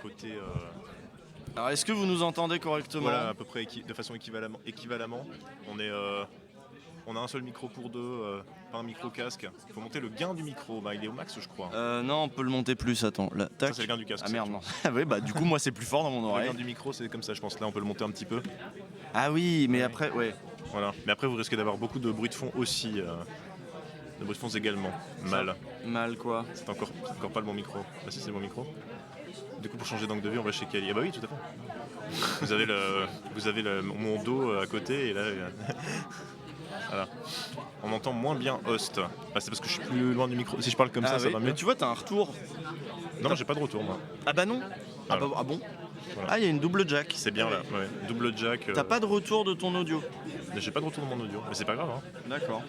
côté. Alors est-ce que vous nous entendez correctement? Voilà, à peu près de façon équivalemment. On a un seul micro pour deux, pas un micro casque. Il faut monter le gain du micro, il est au max je crois. Non, on peut le monter plus, attends. Là, tac. Ça c'est le gain du casque. Ah merde, non. Oui, du coup moi c'est plus fort dans mon Le oreille. gain du micro c'est comme ça je pense, là on peut le monter un petit peu. Ah oui, mais après, ouais. Voilà, mais après vous risquez d'avoir beaucoup de bruit de fond aussi. De bruit de fond également, mal. Mal quoi? C'est encore pas le bon micro. Ah si c'est le bon micro. Du coup pour changer d'angle de vue on va chez Kali. Ah bah oui tout à fait. Vous avez mon dos à côté et là... Voilà. On entend moins bien host. C'est parce que je suis plus loin du micro. Si je parle comme ça oui. va mieux. Mais tu vois, t'as un retour. Non, j'ai pas de retour moi. Ah bah non. Voilà. Ah bon. Voilà. Ah, il y a une double jack. C'est bien là, ouais. Double jack. T'as pas de retour de ton audio? J'ai pas de retour de mon audio, mais c'est pas grave. Hein. D'accord.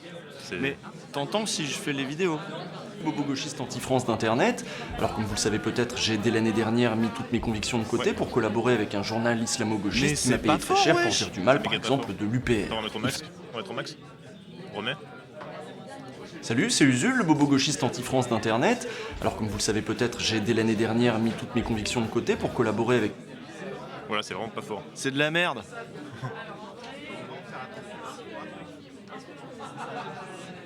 Mais t'entends si je fais les vidéos? Bobo gauchiste anti-France d'Internet. Alors comme vous le savez peut-être, j'ai dès l'année dernière mis toutes mes convictions de côté pour collaborer avec un journal islamo-gauchiste qui m'a payé très cher pour dire du mal, par exemple, de l'UPR. On va mettre au max. Remets. Salut, c'est Usul, le bobo gauchiste anti-France d'Internet. Alors comme vous le savez peut-être, j'ai dès l'année dernière mis toutes mes convictions de côté pour collaborer avec... Voilà, c'est vraiment pas fort. C'est de la merde.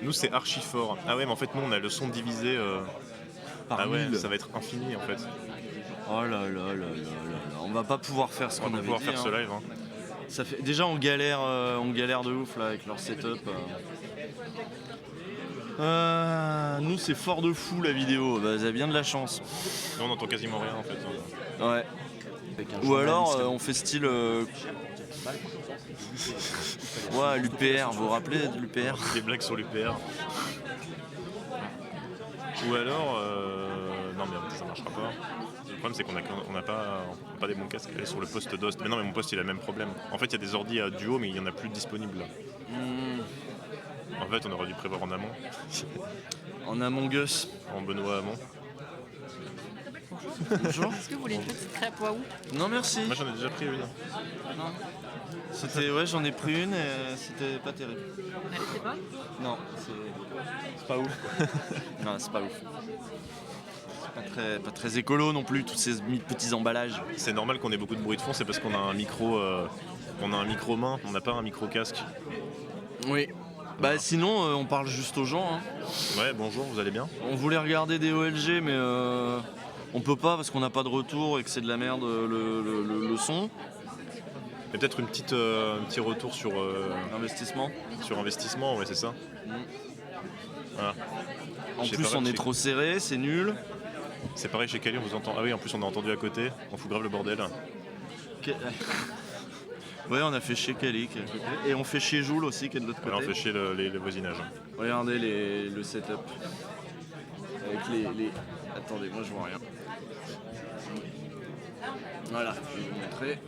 Nous c'est archi fort. Ah ouais mais en fait nous on a le son divisé par 1000. Ça va être infini en fait. Oh là là. On va pas pouvoir faire ce qu'on avait dit. On va pouvoir faire ce live. Hein. Ça fait... Déjà on galère de ouf là avec leur setup. Nous c'est fort de fou la vidéo, vous avez bien de la chance. Nous on entend quasiment rien en fait. Ouais. Ou alors on fait style... Ouais, l'UPR, vous vous rappelez de l'UPR? Des blagues sur l'UPR. Ou alors... Non mais ça marchera pas. Le problème c'est qu'on n'a pas des bons casques sur le poste d'host. Mais non mais mon poste il a le même problème. En fait il y a des ordi à duo mais il y en a plus de disponibles. En fait on aurait dû prévoir en amont. En Among Us. En Benoît Hamon. Bonjour. Est-ce que vous voulez une petite crêpe waouh? Non merci. Moi j'en ai déjà pris une. Non. J'en ai pris une et c'était pas terrible. Elle était bonne? Non, c'est pas ouf quoi. Non, c'est pas ouf. Pas très écolo non plus, tous ces petits emballages. C'est normal qu'on ait beaucoup de bruit de fond, c'est parce qu'on a un micro main, on n'a pas un micro casque. Oui. Sinon on parle juste aux gens. Hein. Ouais, bonjour, vous allez bien? On voulait regarder des OLG mais on peut pas parce qu'on n'a pas de retour et que c'est de la merde le son. Et peut-être un petit retour sur investissement. Sur investissement, ouais c'est ça. Voilà. En plus on est trop serré, c'est nul. C'est pareil chez Kali, on vous entend. Ah oui en plus on a entendu à côté, on fout grave le bordel. Ouais, on a fait chez Kali qui est à côté. Et on fait chez Joule aussi qui est de l'autre côté. On fait chez les voisinages. Regardez le setup. Avec les... Attendez, moi je vois rien. Voilà, je vais vous montrer.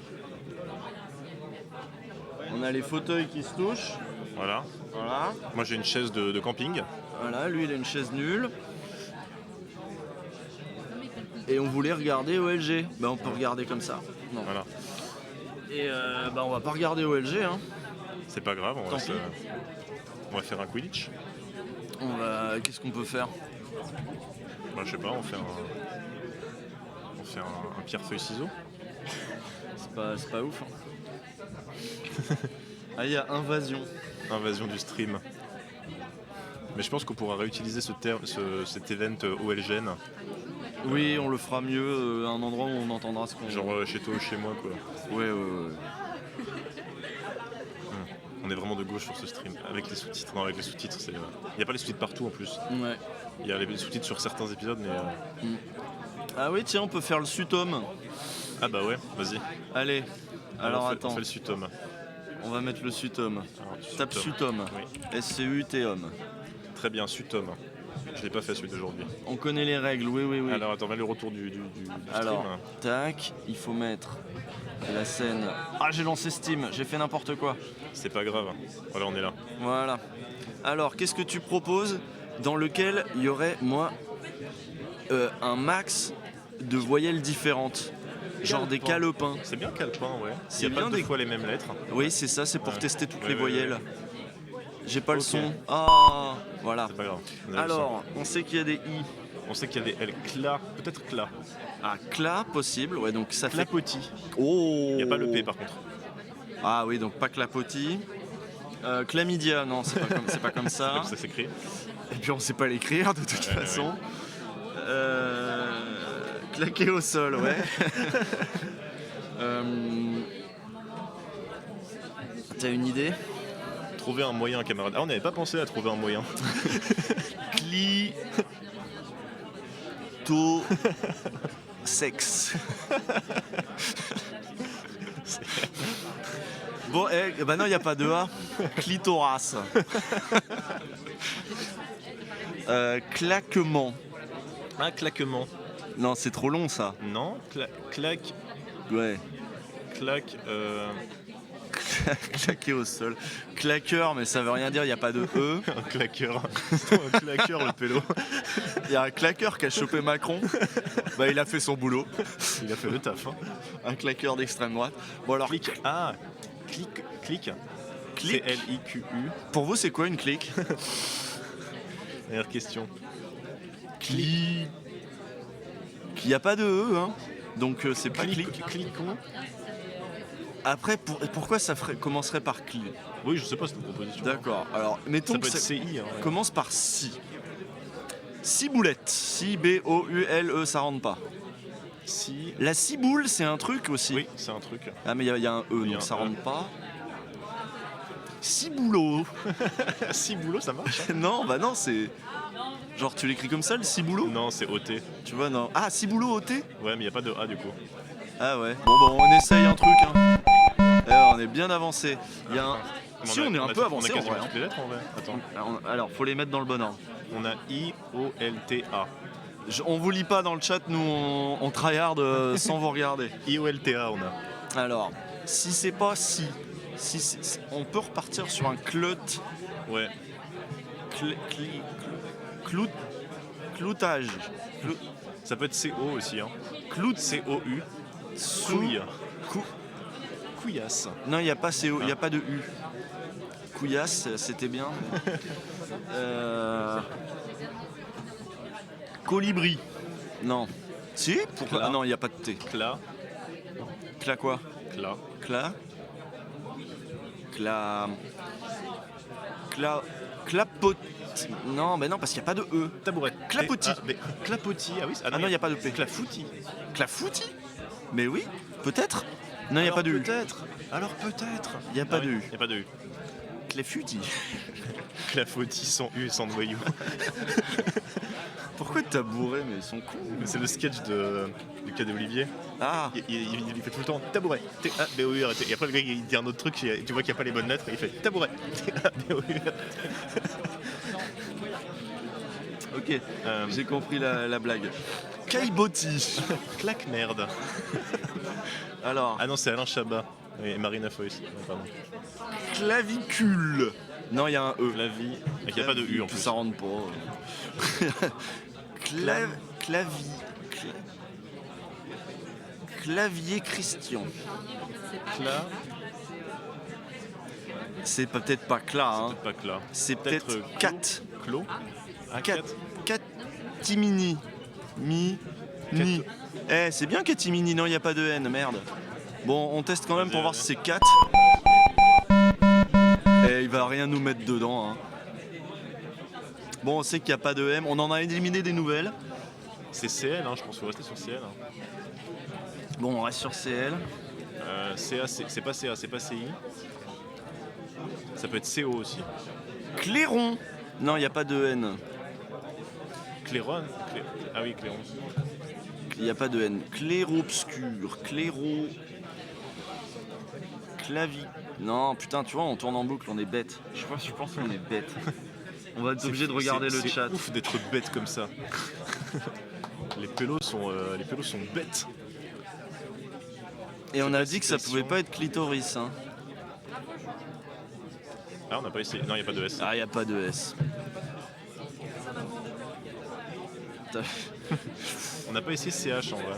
On a les fauteuils qui se touchent. Voilà. Moi j'ai une chaise de camping. Voilà, lui il a une chaise nulle. Et on voulait regarder OLG. On peut regarder comme ça. Non. Voilà. Et on va pas regarder OLG hein. C'est pas grave, on va faire un Quidditch. Qu'est-ce qu'on peut faire? Je sais pas, on fait un pierre-feuille-ciseau. C'est pas ouf. Hein. Ah, il y a invasion. Invasion du stream. Mais je pense qu'on pourra réutiliser cet event OLGN. Oui, on le fera mieux à un endroit où on entendra ce qu'on... Genre chez toi ou chez moi quoi. Ouais. On est vraiment de gauche sur ce stream. Avec les sous-titres. Non, avec les sous-titres, il n'y a pas les sous-titres partout en plus. Ouais. Il y a les sous-titres sur certains épisodes mais... Ah oui, tiens, on peut faire le sutome. Ah bah ouais, vas-y. Allez, alors attends. On fait le sutome. On va mettre le sutome. Tape sutome. Oui. S-C-U-T-OM. Très bien, sutome. Je l'ai pas fait celui d'aujourd'hui. On connaît les règles, oui. Alors attends, on va le retour du stream. Alors, tac, il faut mettre la scène... Ah, j'ai lancé Steam, j'ai fait n'importe quoi. C'est pas grave, voilà, on est là. Voilà. Alors, qu'est-ce que tu proposes dans lequel il y aurait, moi, un max de voyelles différentes? Genre des calepins. C'est bien calepin, ouais. C'est il n'y a bien pas deux fois les mêmes lettres. Oui, c'est ça, c'est pour tester toutes les voyelles. Ouais. J'ai pas le son. Ah, voilà. C'est pas grave. Alors, on sait qu'il y a des I. On sait qu'il y a des L. Cla, peut-être Cla. Ah, cla, possible. Ouais, donc ça fait... Clapotis. Oh. Il n'y a pas le P par contre. Ah oui, donc pas clapotis. Chlamydia, non, c'est pas comme ça. Comme ça s'écrit. Et puis on sait pas l'écrire de toute façon. Claquer au sol, ouais. T'as une idée? Trouver un moyen, camarade. Ah, on n'avait pas pensé à trouver un moyen. Sexe. Bon, bah non, il n'y a pas de A. Clitoras. Claquement. Un claquement. Non, c'est trop long ça. Non, claque, Ouais. claque. Claquer au sol. Claqueur, mais ça veut rien dire, il n'y a pas de E. Un claqueur. Un claqueur, le pélo. Il y a un claqueur qui a chopé Macron. Bah, il a fait son boulot. Il a fait le taf. Hein. Un claqueur d'extrême droite. Bon, alors, Clic. Ah, clic. Clic. C-L-I-Q-U. Pour vous, c'est quoi une clique? Dernière question. Il n'y a pas de E, hein. Donc, c'est pas clic. Cliquons. Après, pourquoi ça commencerait par cli? Oui, je sais pas, c'est une proposition. D'accord. Alors, mettons Ça que peut être ça CI. Hein, ouais. commence par si. Ciboulette. Si, B-O-U-L-E, ça rentre pas. Si. La ciboule, c'est un truc aussi. Oui, c'est un truc. Ah, mais il y a un E, Il y a donc un ça E. rentre pas. Ciboulot. Si boulot, ça marche. Hein. Non, bah non, c'est... Genre, tu l'écris comme ça, le ciboulot? Non, c'est OT. Tu vois, non. Ah, ciboulot au T? Ouais, mais il n'y a pas de A du coup. Ah ouais. Bon, on essaye un truc, hein. On est bien avancé. Il y a un... Si, on est un peu avancé, on a en quasiment vrai. toutes les lettres en vrai. Attends. Alors, faut les mettre dans le bon ordre. On a I-O-L-T-A. On vous lit pas dans le chat, nous, on tryhard sans vous regarder. I-O-L-T-A, on a. Alors, si c'est pas si, on peut repartir sur un clout, Ouais. cloutage, Ça peut être C-O aussi. Hein. clout, C-O-U. sous, Couille. cou- Couillasse. non, il n'y a pas CO, il n'y a pas de U. Couillasse, c'était bien. Colibri. Non. Si? Pourquoi? Cla. Ah non, il n'y a pas de T. Cla. Cla quoi? Cla. Cla. Clapot. Non, mais non, parce qu'il n'y a pas de E. Tabouret. Clapotis. Clapotis. Ah oui. Ah non, il n'y a pas de P. Clafoutis. Clafoutis? Mais oui, peut-être. Non, il n'y a pas de U. Peut-être. Alors peut-être. Il n'y a pas de U. Il n'y a pas de U. Clafoutis. Clafoutis sans U et sans noyau. Pourquoi t'as bourré? Mais ils sont cons. C'est le sketch du cadet Olivier. Ah, Il fait tout le temps tabouret. T-A-B-O-U-R-T. Et après, le gars, il dit un autre truc, tu vois qu'il n'y a pas les bonnes lettres, et il fait tabouret. T-A-B-O-U-R-T. ok, j'ai compris la blague. Caillebotis. Claque merde. Alors, Ah non, c'est Alain Chabat. Et Marina Foïs. Non, pardon. clavicule. Non, il y a un E. La vie. Il n'y a pas de U en plus. Ça rentre pas. Clavier Christian. Cla. C'est peut-être pas Cla, hein. Peut-être pas Cla. C'est peut-être Clo. 4. Clos. Ah, 4. Catimini. Mi. Ni. C'est bien Catimini, non, il n'y a pas de N, merde. Bon, on teste quand même pour Vas-y, voir si c'est 4. Il va rien nous mettre dedans, hein. Bon, on sait qu'il n'y a pas de M. On en a éliminé des nouvelles. C'est CL, hein, je pense qu'il faut rester sur CL. Hein. Bon, on reste sur CL. CA, c'est pas CA, c'est pas CI. Ça peut être CO aussi. Clairon. Non, il n'y a pas de N. Clairon. Ah oui, Clairon. Il n'y a pas de N. Clair-obscur. Clairo. Clavi. Non, putain, tu vois, on tourne en boucle, on est bête. Je pense qu'on est bête. On va être obligé de regarder le chat. C'est ouf d'être bête comme ça. les pélos sont bêtes. Et on a dit que ça citation. pouvait pas être clitoris, hein. Ah, on n'a pas essayé. Non, il n'y a pas de S. Ah, il n'y a pas de S. On n'a pas essayé CH en vrai.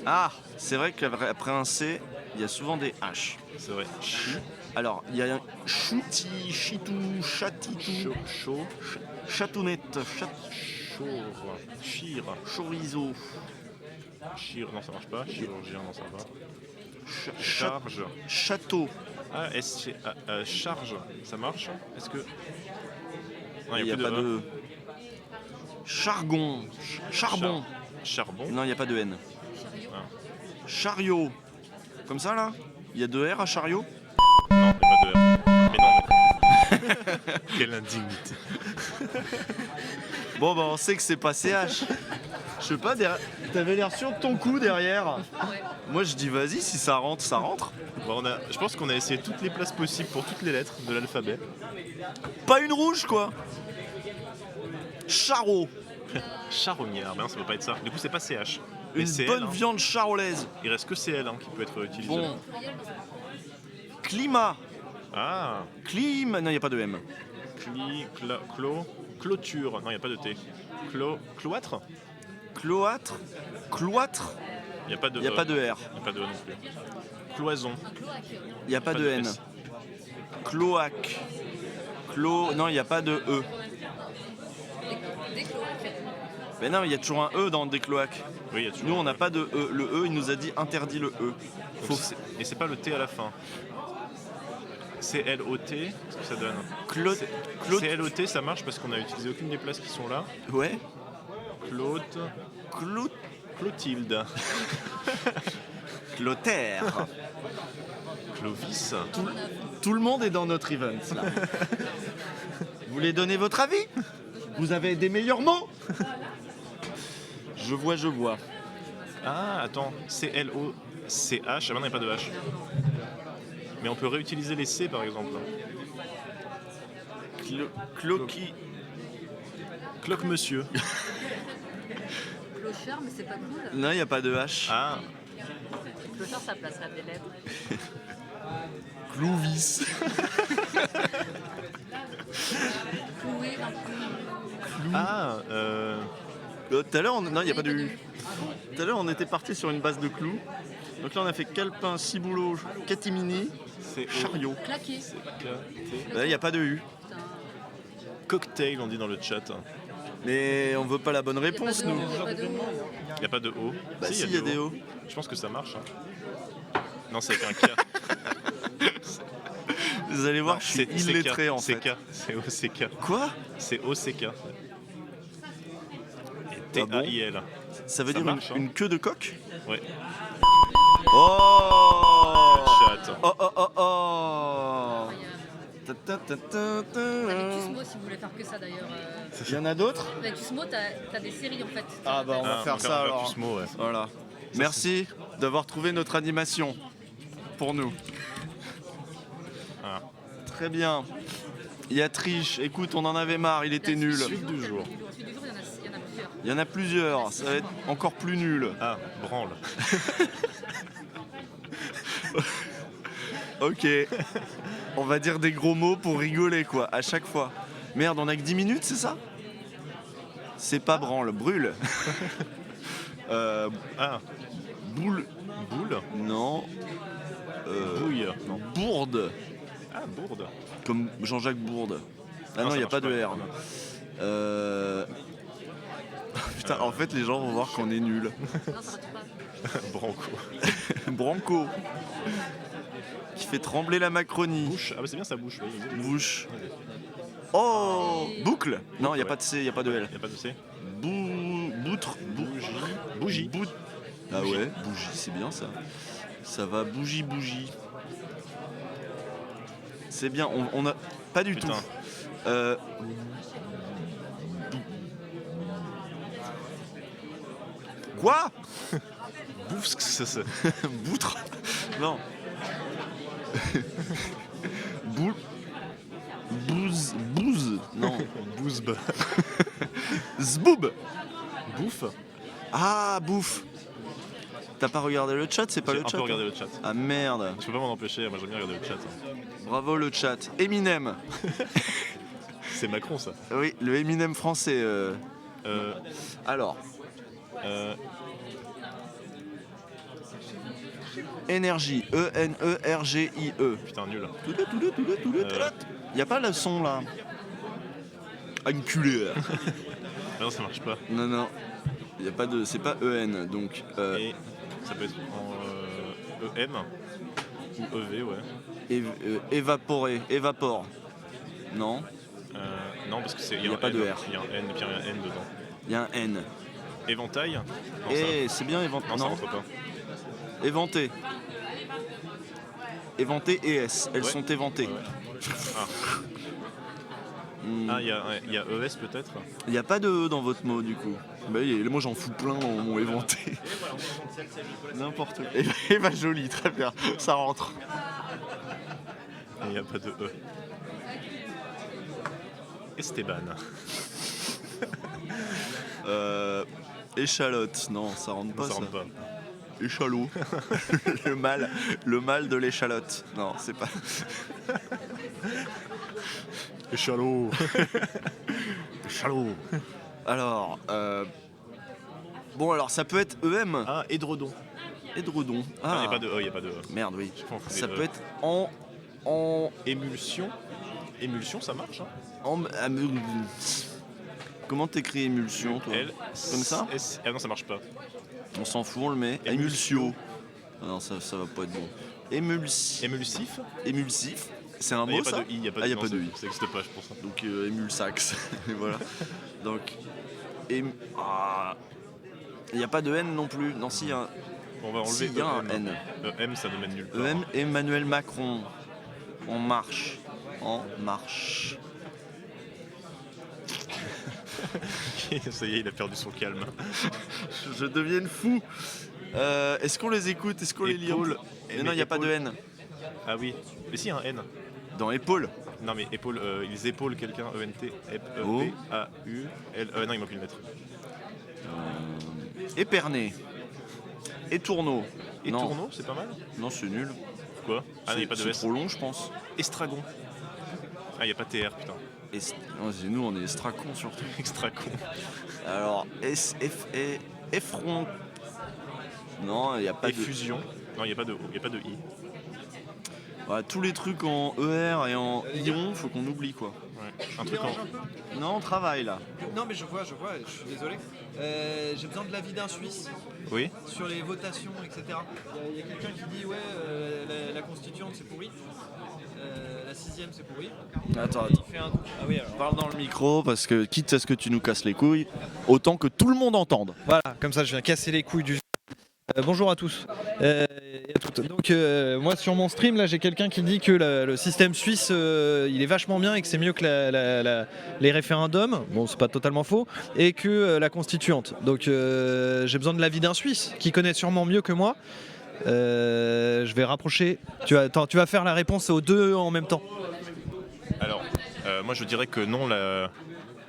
Ah, c'est vrai qu'après un C, il y a souvent des H. C'est vrai. Chi, Alors, il y a un chouti, chitou, chatitou, chaud, chatounette, chaud, chire, chorizo. Non, ça marche pas. Chirurgien, non, ça va. Charge. Charge. Château. Ah, charge, ça marche? Est-ce que. Non, Il n'y a pas de... Chargon. Charbon. Charbon. Non, il n'y a pas de N. Chariot. Ah. Chariot. Comme ça, là? Il y a 2 R à chariot? Non, il n'y a pas de R. Mais non, mais. Quelle indignité. Bon, bah, on sait que c'est pas CH. Je sais pas, t'avais l'air sûr de ton coup derrière. Ouais. Moi, je dis vas-y, si ça rentre, ça rentre. Bon, je pense qu'on a essayé toutes les places possibles pour toutes les lettres de l'alphabet. Pas une rouge, quoi. Charot. Charognard, mais non, ça peut pas être ça. Du coup, c'est pas CH. Mais Une CL, bonne hein. viande charolaise. Il reste que CL hein, qui peut être utilisé. Bon. Climat. Ah, Clim. Non, il n'y a pas de M. clôture. Non, il n'y a pas de T. Cloître. Cloître. Cloître. Il n'y a pas de Il n'y a pas de R. Il n'y a pas de E non plus. Cloison. Il n'y a pas de N. S. Cloaque. Non, il n'y a pas de E. Des cloaques. Mais non, il y a toujours un E dans des cloaques. Oui, il y a toujours. Nous, on n'a pas de E. Le E, il nous a dit interdit le E. Et c'est pas le T à la fin. C-L-O-T, qu'est-ce que ça donne? Claude. C-L-O-T, ça marche parce qu'on a utilisé aucune des places qui sont là. Ouais. Claude. Clotilde. Clotaire. Clovis. Tout le monde est dans notre event, là. Vous voulez donner votre avis? Vous avez des meilleurs mots? Je vois. Ah, attends. C-L-O-C-H. Ah, maintenant, il n'y a pas de H. Mais on peut réutiliser les C, par exemple. Cloqui. Cloque-monsieur. Clochard, mais c'est pas cool. Non, il n'y a pas de H. Ah, Clochard, ça placerait des lettres. Clovis. Cloué, non, ah Tout à l'heure, non, il n'y a pas de U. Tout à l'heure, on était parti sur une base de clous. Donc là, on a fait calepin, ciboulot, catimini, c'est chariot. claqué. Là, il n'y a pas de U. Putain. Cocktail, on dit dans le chat. Mais on veut pas la bonne réponse, nous. Il y a pas de O. Il n'y a pas de O. Bah si, il y a des O. Je pense que ça marche. Hein. Non, c'est avec un K. Vous allez voir, Non, je suis c'est illettré, en C'est fait. K. C'est O-C-K. Quoi? C'est O-C-K. Et Ah bon? T-A-I-L. Ça veut Ça dire marche, hein. une queue de coq? Ouais. Oh Chat. Oh oh oh oh Incroyable. Ta, ta, ta, ta, ta. Avec Tusmo, si vous voulez faire que ça d'ailleurs. Il y en a d'autres? Avec Tusmo, t'as des séries en fait. Ah bah on va faire ça alors. Plus mot, ouais. Voilà. Merci d'avoir trouvé notre animation pour nous. Ah. Très bien. Il y a triche. Écoute, on en avait marre, il était nul. Suite du jour. Ensuite du jour, il y en a plusieurs. Il y en a plusieurs, ça va être encore plus nul. Ah, branle. Ok. On va dire des gros mots pour rigoler quoi, à chaque fois. Merde, on a que 10 minutes, c'est ça? C'est pas branle, brûle. Ah, Boule. boule. Non. Bouille. Non. Bourde. Ah, bourde. Comme Jean-Jacques Bourde. Ah non, ça il n'y a marche pas de R. Putain, en fait, les gens vont voir qu'on est nuls. Non, ça rate pas. Branco. Branco. Qui fait trembler la Macronie. Bouche. Ah, bah c'est bien sa bouche. Oui. Bouche. Oh, boucle. Non, il n'y a pas de C, il n'y a pas de L. Il n'y a pas de C. Boutre. Bougie. Ah ouais, bougie, c'est bien ça. Ça va, bougie. C'est bien, on a... Pas du Putain. tout. Quoi? Bouffe, ce que c'est. Boutre? Non. Bouze. Non. Bouzbe. Zboob. Bouffe. Ah, bouffe. T'as pas regardé le chat, c'est pas J'ai le un chat. peu regardé hein. le chat. Ah merde. Je peux pas m'en empêcher, moi j'aime bien regarder le chat. Bravo le chat. Eminem. C'est Macron ça. Oui, le Eminem français. Alors, énergie. E-N-E-R-G-I-E. putain, nul. Y a pas le son là. Ah, une culée. Ah non, ça marche pas. Non. Il y a pas de, c'est pas EN, donc Et ça peut être en EM ou EV, ouais. évaporer, évapore. Non, Non, parce que c'est. Il y a pas de R. Il y a un N, puis il y a un N dedans. il y a un N. Éventail. Non, Et c'est bien ça, éventé. non, ça rentre pas. Éventé. Éventé et S, elles Ouais. sont éventées. Ouais. Hmm. Ah, il y a ES peut-être. Il n'y a pas de E dans votre mot du coup. Bah, moi j'en fous plein dans mon éventé. N'importe quoi. Et bah joli, très bien, ça rentre. Et il n'y a pas de E. Esteban. Échalote, non, ça rentre pas ça ça. rentre pas. Échalot. le mal de l'échalote. Non, c'est pas. Échalot. Échalot. Alors, bon alors ça peut être EM. Ah, édredon. Édredon. Ah, il n'y a pas de E, il n'y a pas de E. Merde, oui. Je pense que c'est Ça E. peut être en Émulsion. Émulsion, ça marche, hein. Comment t'écris émulsion, toi? L. Comme ça? Ah non, ça marche pas. On s'en fout, on le met. Émulsio. Ah non, ça va pas être bon. Émulsif. Émulsif. C'est un Il n'y mot, a pas ça? de I, il n'y a pas Ah, de y a pas de I. Ça n'existe pas, je pense. Donc émulsax. Et voilà. Donc. Il n'y a pas de N non plus. Non, si, il y a un. On va enlever Si, il y a un EM. N. EM, ça ne mène nulle part. EM, Emmanuel Macron. En marche. En marche. Ça y est, il a perdu son calme. Je deviens fou. Est-ce qu'on les écoute? Est-ce qu'on les lit? Épaule. Mais non, il n'y a pas de N. Ah oui. Mais si, il y a un N. Dans épaule. Non, mais épaule, ils épaulent quelqu'un. ENT. Oh. E-P-A-U-L. Non, il manque une lettre. Éperné. Étourneau. Et Non. tourneau, c'est pas mal. Non, c'est nul. Quoi? Ah, il n'y a pas de C'est S. trop long, je pense. Estragon. Ah, il n'y a pas TR, putain. Non, c'est nous, on est estracons surtout. Extra con. Alors, effron. Non, il n'y a pas de. Effusion. Non, il n'y a pas de O, il n'y a pas de I. Voilà, tous les trucs en ER et en ion, faut qu'on oublie quoi. Ouais. Un truc en. Non, on travaille là. Non mais je vois, je suis désolé. J'ai besoin de l'avis d'un Suisse Oui. sur les votations, etc. Il y a quelqu'un qui dit ouais, la constituante c'est pourri, la 6ème c'est pourri. Attends. Il fait un... Ah oui alors. Parle dans le micro parce que quitte à ce que tu nous casses les couilles, autant que tout le monde entende. Voilà, comme ça je viens casser les couilles du... bonjour à tous et à toutes. Donc moi sur mon stream là j'ai quelqu'un qui dit que le système suisse il est vachement bien et que c'est mieux que les référendums, bon c'est pas totalement faux, et que la constituante. Donc j'ai besoin de l'avis d'un Suisse qui connaît sûrement mieux que moi. Je vais rapprocher. Tu vas faire la réponse aux deux en même temps. Alors, moi je dirais que non,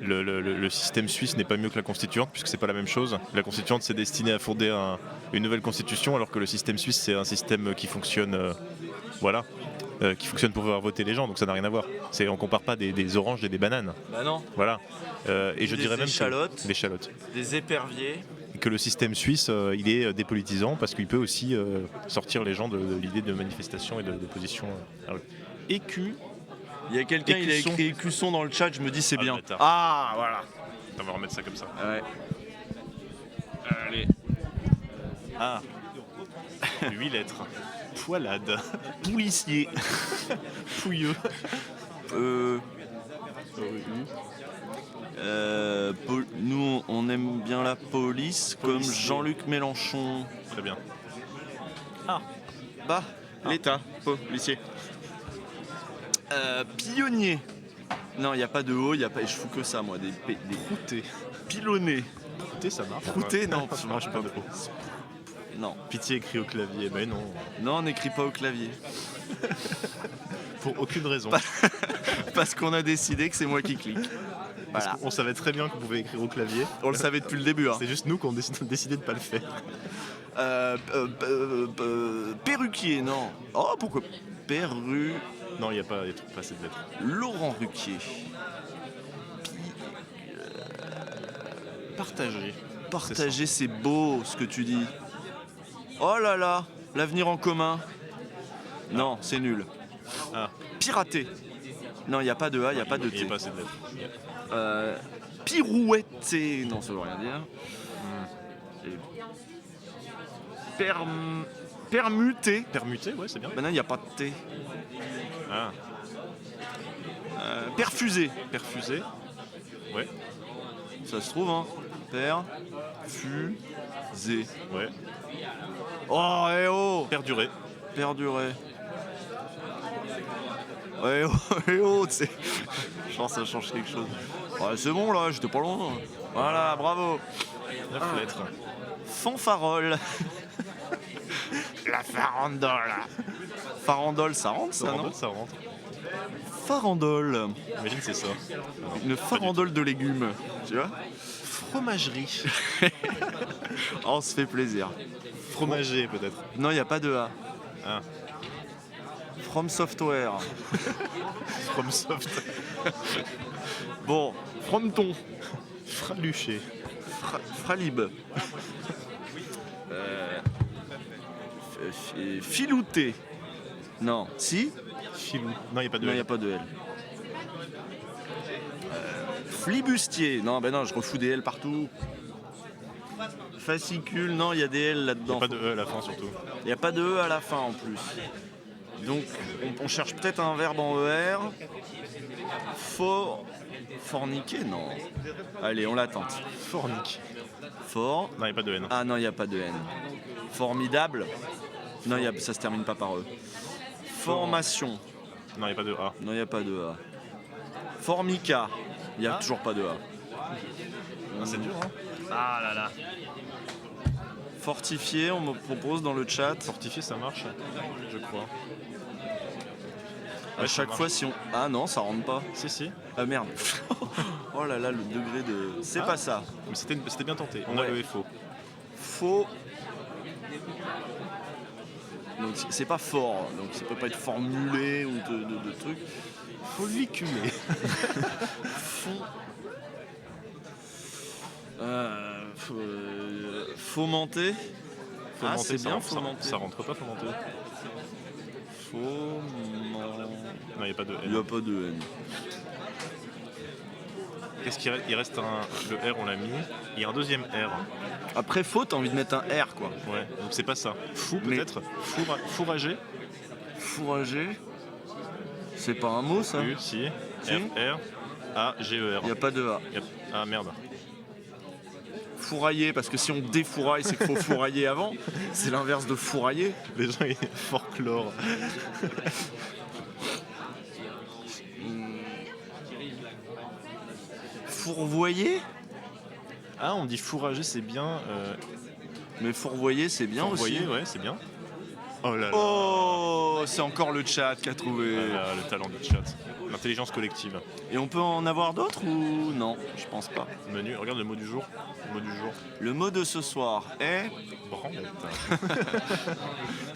le système suisse n'est pas mieux que la constituante, puisque c'est pas la même chose. La constituante c'est destiné à fonder une nouvelle constitution, alors que le système suisse c'est un système qui fonctionne, qui fonctionne pour faire voter les gens, donc ça n'a rien à voir. On compare pas des oranges et des bananes. Bah non. Voilà. Et je Des dirais même échalotes. des échalotes. Des éperviers. Que le système suisse, il est dépolitisant parce qu'il peut aussi sortir les gens de l'idée de manifestation et d'opposition. Écu. Il y a quelqu'un, il a Écusson. écrit écusson dans le chat, je me dis c'est Ah, bien. bâtard. Ah voilà. On va remettre ça comme ça. Ouais. Allez. Ah. 8 lettres. Poilade. Policier. Pouilleux. Nous on aime bien la police comme Policier. Jean-Luc Mélenchon. Très bien. Bah, l'État, policier. Pionnier. Non, il n'y a pas de haut, il y a pas. Je fous que ça moi, des Prouté. pilonnés. Prouté, ça marche. Prouté, non, ça marche pas trop. Non. Pitié écrit au clavier. Ben non. Non, on n'écrit pas au clavier. Pour aucune raison. Parce qu'on a décidé que c'est moi qui clique. Parce Voilà. qu'on savait très bien qu'on pouvait écrire au clavier. On le savait depuis le début. Hein. C'est juste nous qui avons décidé de pas le faire. Perruquier, non. Oh, pourquoi Non, il n'y a pas assez de lettres. Laurent Ruquier. Partagé. Partager, c'est beau ce que tu dis. Oh là là, l'avenir en commun. Non, c'est nul. Ah. Pirater. Non, il n'y a pas de A, il n'y a pas de Il n'y T. a pas assez de lettres. Pirouetter. Non, ça veut rien dire. Permuté. Permuté, ouais, c'est bien. Ben non, il n'y a pas de T. Ah, Perfusé. perfusé. Ouais, Ça se trouve, hein. Perfusé. ouais. Oh, eh oh. Perdurer. Perdurer. Eh oh, eh oh, tu sais. Je pense que ça change quelque chose. Ouais, c'est bon là, j'étais pas loin. Voilà, bravo. 9 lettres. Fanfarole. La farandole. Farandole, ça rentre ça, non? Ça rentre. Farandole. Imagine, c'est ça. Une farandole de légumes, tu vois? Fromagerie. Oh, on se fait plaisir. Fromager, peut-être. Non, il n'y a pas de A. Ah, From Software. FromSoft. Bon, Frometon. Fraluché. Fralib. Filouté. Non, si? Filou. Non, il n'y a pas de Non, il L. n'y a pas de L. Flibustier. Non, ben non, je refous des L partout. Fascicule. Non, il y a des L Il n'y là-dedans. a pas de E à la fin, surtout. Il n'y a pas de E à la fin en plus. Donc, on cherche peut-être un verbe en ER. Forniquer, non. Allez, on l'attente. Fornique. For. Non, il n'y a pas de N. Ah non, il n'y a pas de N. Formidable. Non, ça se termine pas par E. Formation. Non, il n'y a pas de A. Non, il n'y a pas de A. Formica. Il n'y a Ah. toujours pas de A. Ah, c'est dur, hein. Ah là là. Fortifié, on me propose dans le chat. Fortifié, ça marche, je crois. À Ouais, ça chaque marche. fois, si on. Ah non, ça rentre pas. Si. Ah merde. Oh là là, le degré de. C'est Ah. pas ça. Mais c'était bien tenté. On Ouais. a le FO. Faux. Donc c'est pas fort, donc ça peut pas être formulé ou de trucs. Folliculé. Fomenter. Ah, Fomenter, c'est ça bien rentre- fomenter. Ça rentre pas, fomenter. Foment. Non, il n'y a pas de Il n'y a N. pas de N. Qu'est-ce qu'il reste? Il reste le R, on l'a mis. Il y a un deuxième R. Après faux, t'as envie de mettre un R quoi. Ouais, donc c'est pas ça. Fou, Mais- peut-être. Fourrager. Fourrager. C'est pas un mot ça. U, si. Si. R, A, G, E, R. Il n'y a pas de A. Ah merde. Fourrailler, parce que si on défouraille, c'est qu'il faut fourrailler avant. C'est l'inverse de fourrailler. Les gens, ils folklore. Fourvoyer. Ah, on dit fourrager, c'est bien. Mais fourvoyer, c'est bien Fourvoyer, aussi. ouais, c'est bien. Oh là là. Oh, c'est encore le chat qui a trouvé. Oh là là, le talent du chat. L'intelligence collective. Et on peut en avoir d'autres ou non? Je pense pas. Menu, regarde le mot du jour. Le mot du jour. Le mot de ce soir est Branlette.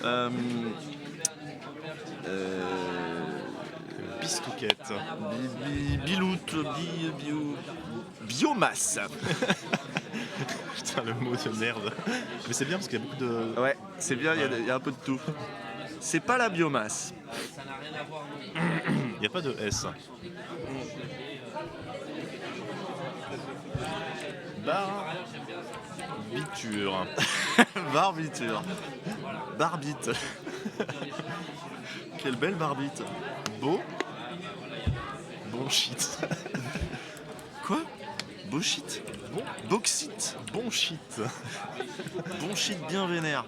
euh, Bistouquette. biloute, biomasse. Putain, le mot de merde. Mais c'est bien parce qu'il y a beaucoup de. Ouais, c'est bien, il y a un peu de tout. C'est pas la biomasse. Il n'y a pas de S. Barbiture. Barbiture. Barbite. Quelle belle barbite. Beau. Bon shit. Quoi? Beau shit. Bauxite. Bon shit. Bon shit bien vénère.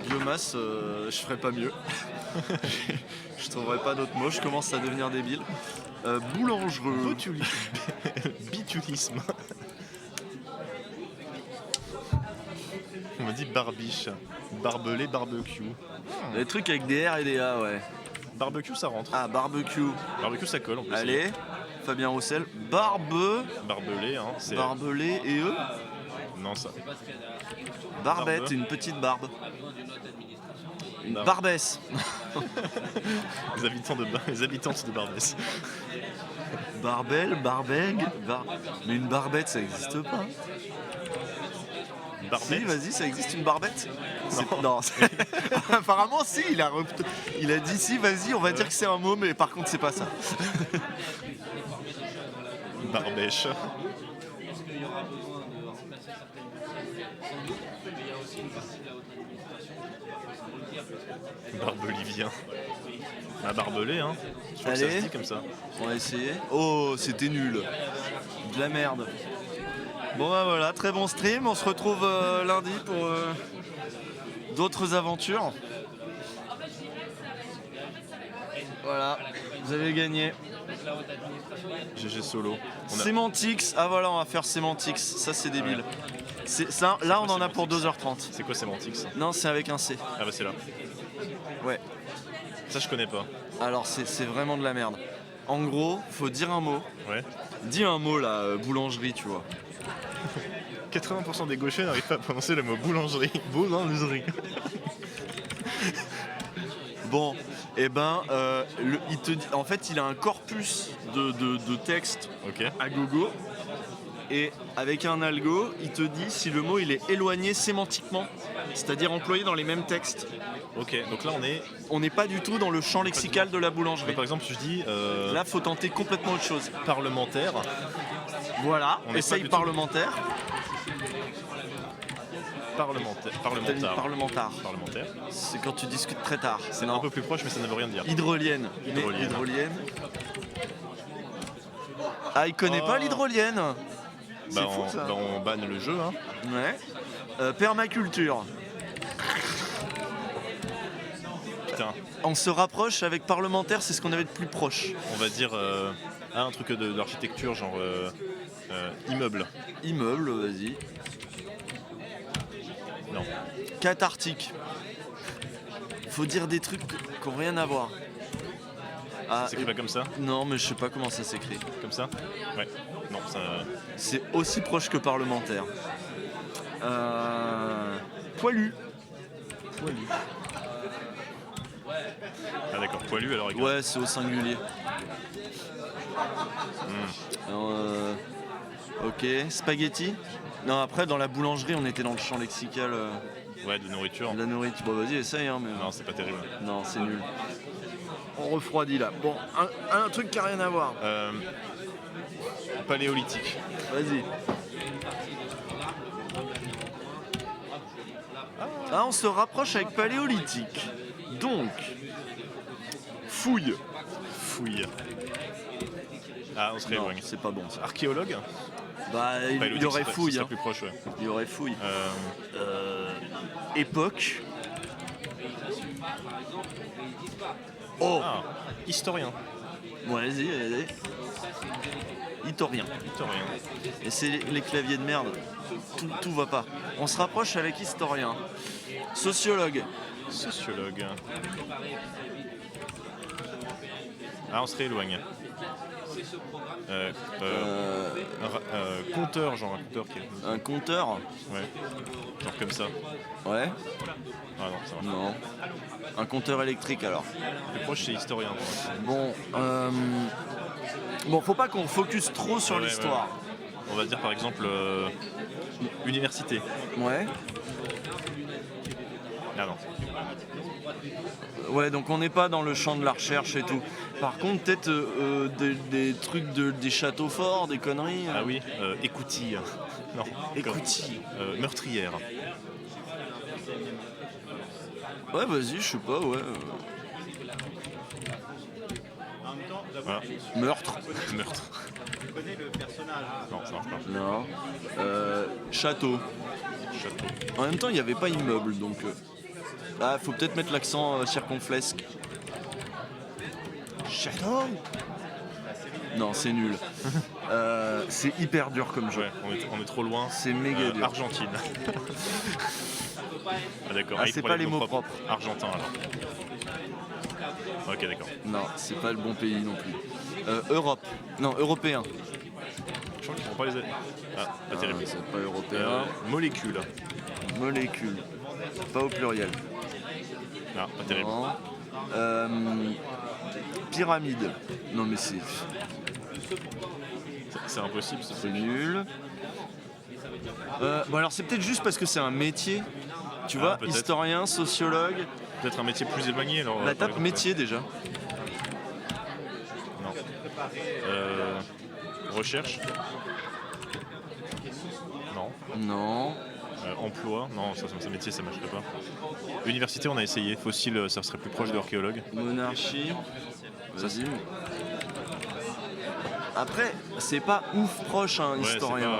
Biomasse, je ferais pas mieux. Je trouverais pas d'autres mots, je commence à devenir débile. Boulangereux. Bitulisme. On m'a dit barbiche. Barbelé, barbecue. Les trucs avec des R et des A, ouais. Barbecue, ça rentre. Ah, barbecue. Barbecue, ça colle en plus. Allez, Fabien Roussel. Barbelé, hein. C'est... Barbelé et eux. Non, ça. Barbette, Barbe. une petite barbe. Une Barbe. barbesse. Les habitantes de Barbès. Barbelle, barbègue. Mais une barbette, ça existe pas. Si, Barbette. vas-y, ça existe une barbette? Non. Apparemment, si, il a dit si, vas-y, on va dire que c'est un mot, mais par contre, c'est pas ça. Barbèche. Barbelivien. Un barbelé, hein. Je crois que ça Allez. se dit comme ça. On va essayer. Oh, c'était nul. De la merde. Bon bah voilà, très bon stream. On se retrouve lundi pour d'autres aventures. Voilà, vous avez gagné. GG solo. On a... Semantics, ah voilà, on va faire Semantics. Ça c'est débile. Ça, là on en a pour 2h30. C'est quoi Semantics? Non, c'est avec un C. Ah bah c'est là. Ouais. Ça je connais pas. Alors c'est vraiment de la merde. En gros, faut dire un mot. Ouais. Dis un mot là, boulangerie, tu vois. 80% des gauchers n'arrivent pas à prononcer le mot boulangerie. Boulangerie. Bon, et ben, il te dit, en fait, il a un corpus de texte Ok. à gogo. Et avec un algo, il te dit si le mot il est éloigné sémantiquement, c'est-à-dire employé dans les mêmes textes. Ok, donc là on est... On n'est pas du tout dans le champ lexical de la boulangerie. Par exemple, je dis Là, faut tenter complètement autre chose. parlementaire. Voilà, On n'est pas essaye du tout- parlementaire. Parlementaire. T'as dit Parlementaire. parlementaire. Parlementaire. C'est quand tu discutes très tard. C'est un peu plus proche, mais ça ne veut rien dire. Hydrolienne. Mais Hydrolienne. hydrolienne. Ah, il connaît Oh. pas l'hydrolienne. C'est Bah, fou ça. on banne le jeu, hein. Ouais. Permaculture. Putain, On se rapproche avec parlementaire, c'est ce qu'on avait de plus proche. on va dire un truc d'architecture, genre immeuble. Immeuble, vas-y. Non. Cathartique. Faut dire des trucs qui n'ont rien à voir. Ah, C'est écrit pas comme ça? non, mais je sais pas comment ça s'écrit. Comme ça? Ouais. Non, ça... C'est aussi proche que parlementaire. Poilu. Poilu. Ah d'accord, poilu alors égal. Ouais, c'est au singulier. Alors, ok, spaghetti. Non, après, dans la boulangerie, on était dans le champ lexical Ouais, de nourriture. de la nourriture. Bon, vas-y, essaye, hein, mais... Non, c'est pas terrible. Non, c'est nul. On refroidit, là. Bon, un truc qui n'a rien à voir. Paléolithique. Vas-y. Ah, on se rapproche avec paléolithique. Donc, fouille. Fouille. Ah, on serait Non, éloigné. c'est pas bon ça. Archéologue? Bah, il y Paléolithique, aurait ce fouille. serait Hein. plus proche, ouais. Il y aurait fouille. Euh, Époque. Oh, Ah, historien. bon, vas-y, vas-y. Itorien. Historien. Et c'est les claviers de merde. Tout va pas. On se rapproche avec historien. Sociologue. Sociologue. Ah, on serait éloigné. Compteur, genre un compteur qui est... Un compteur. Ouais. Genre comme ça. Ouais. Ah non, ça va. Non. Un compteur électrique alors. Le plus proche, c'est historien. Pour moi. Bon, faut pas qu'on focus trop sur Ouais, l'histoire. On va dire par exemple université. Ouais. Ah non. Ouais, donc on n'est pas dans le champ de la recherche et tout. Par contre, peut-être des trucs des châteaux forts, des conneries. Ah oui, écoutille. Non. Écoutille. Meurtrière. Ouais, vas-y, je sais pas, ouais. Voilà. Meurtre. Meurtre. Non, ça marche pas. Non. Château. Château. En même temps, il n'y avait pas immeuble, donc... Ah, faut peut-être mettre l'accent circonflexe. Château. Non, c'est nul. C'est hyper dur comme jeu. Ouais, on est trop loin. C'est méga dur. Argentine. Ah d'accord. Ah, il c'est faut pas les les mots propres. Argentin alors. Ok, d'accord. Non, c'est pas le bon pays non plus. Europe. Non, européen. Je crois qu'ils ne pas les... Ah, pas terrible. C'est pas européen. Molécule. Molécule. Pas au pluriel. Ah, pas terrible. Non. Pyramide. Non mais c'est C'est impossible ce truc. nul. Bon alors c'est peut-être juste parce que c'est un métier. Tu vois, peut-être. historien, sociologue. Peut-être un métier plus éloigné alors. La par tape exemple. métier déjà. Non. Recherche. Non. Non. Emploi. Non, ça métier, ça marcherait pas. Université, on a essayé. Fossile, ça serait plus proche de archéologue. Monarchie. Vas-y. Après, c'est pas ouf proche, un Ouais, historien.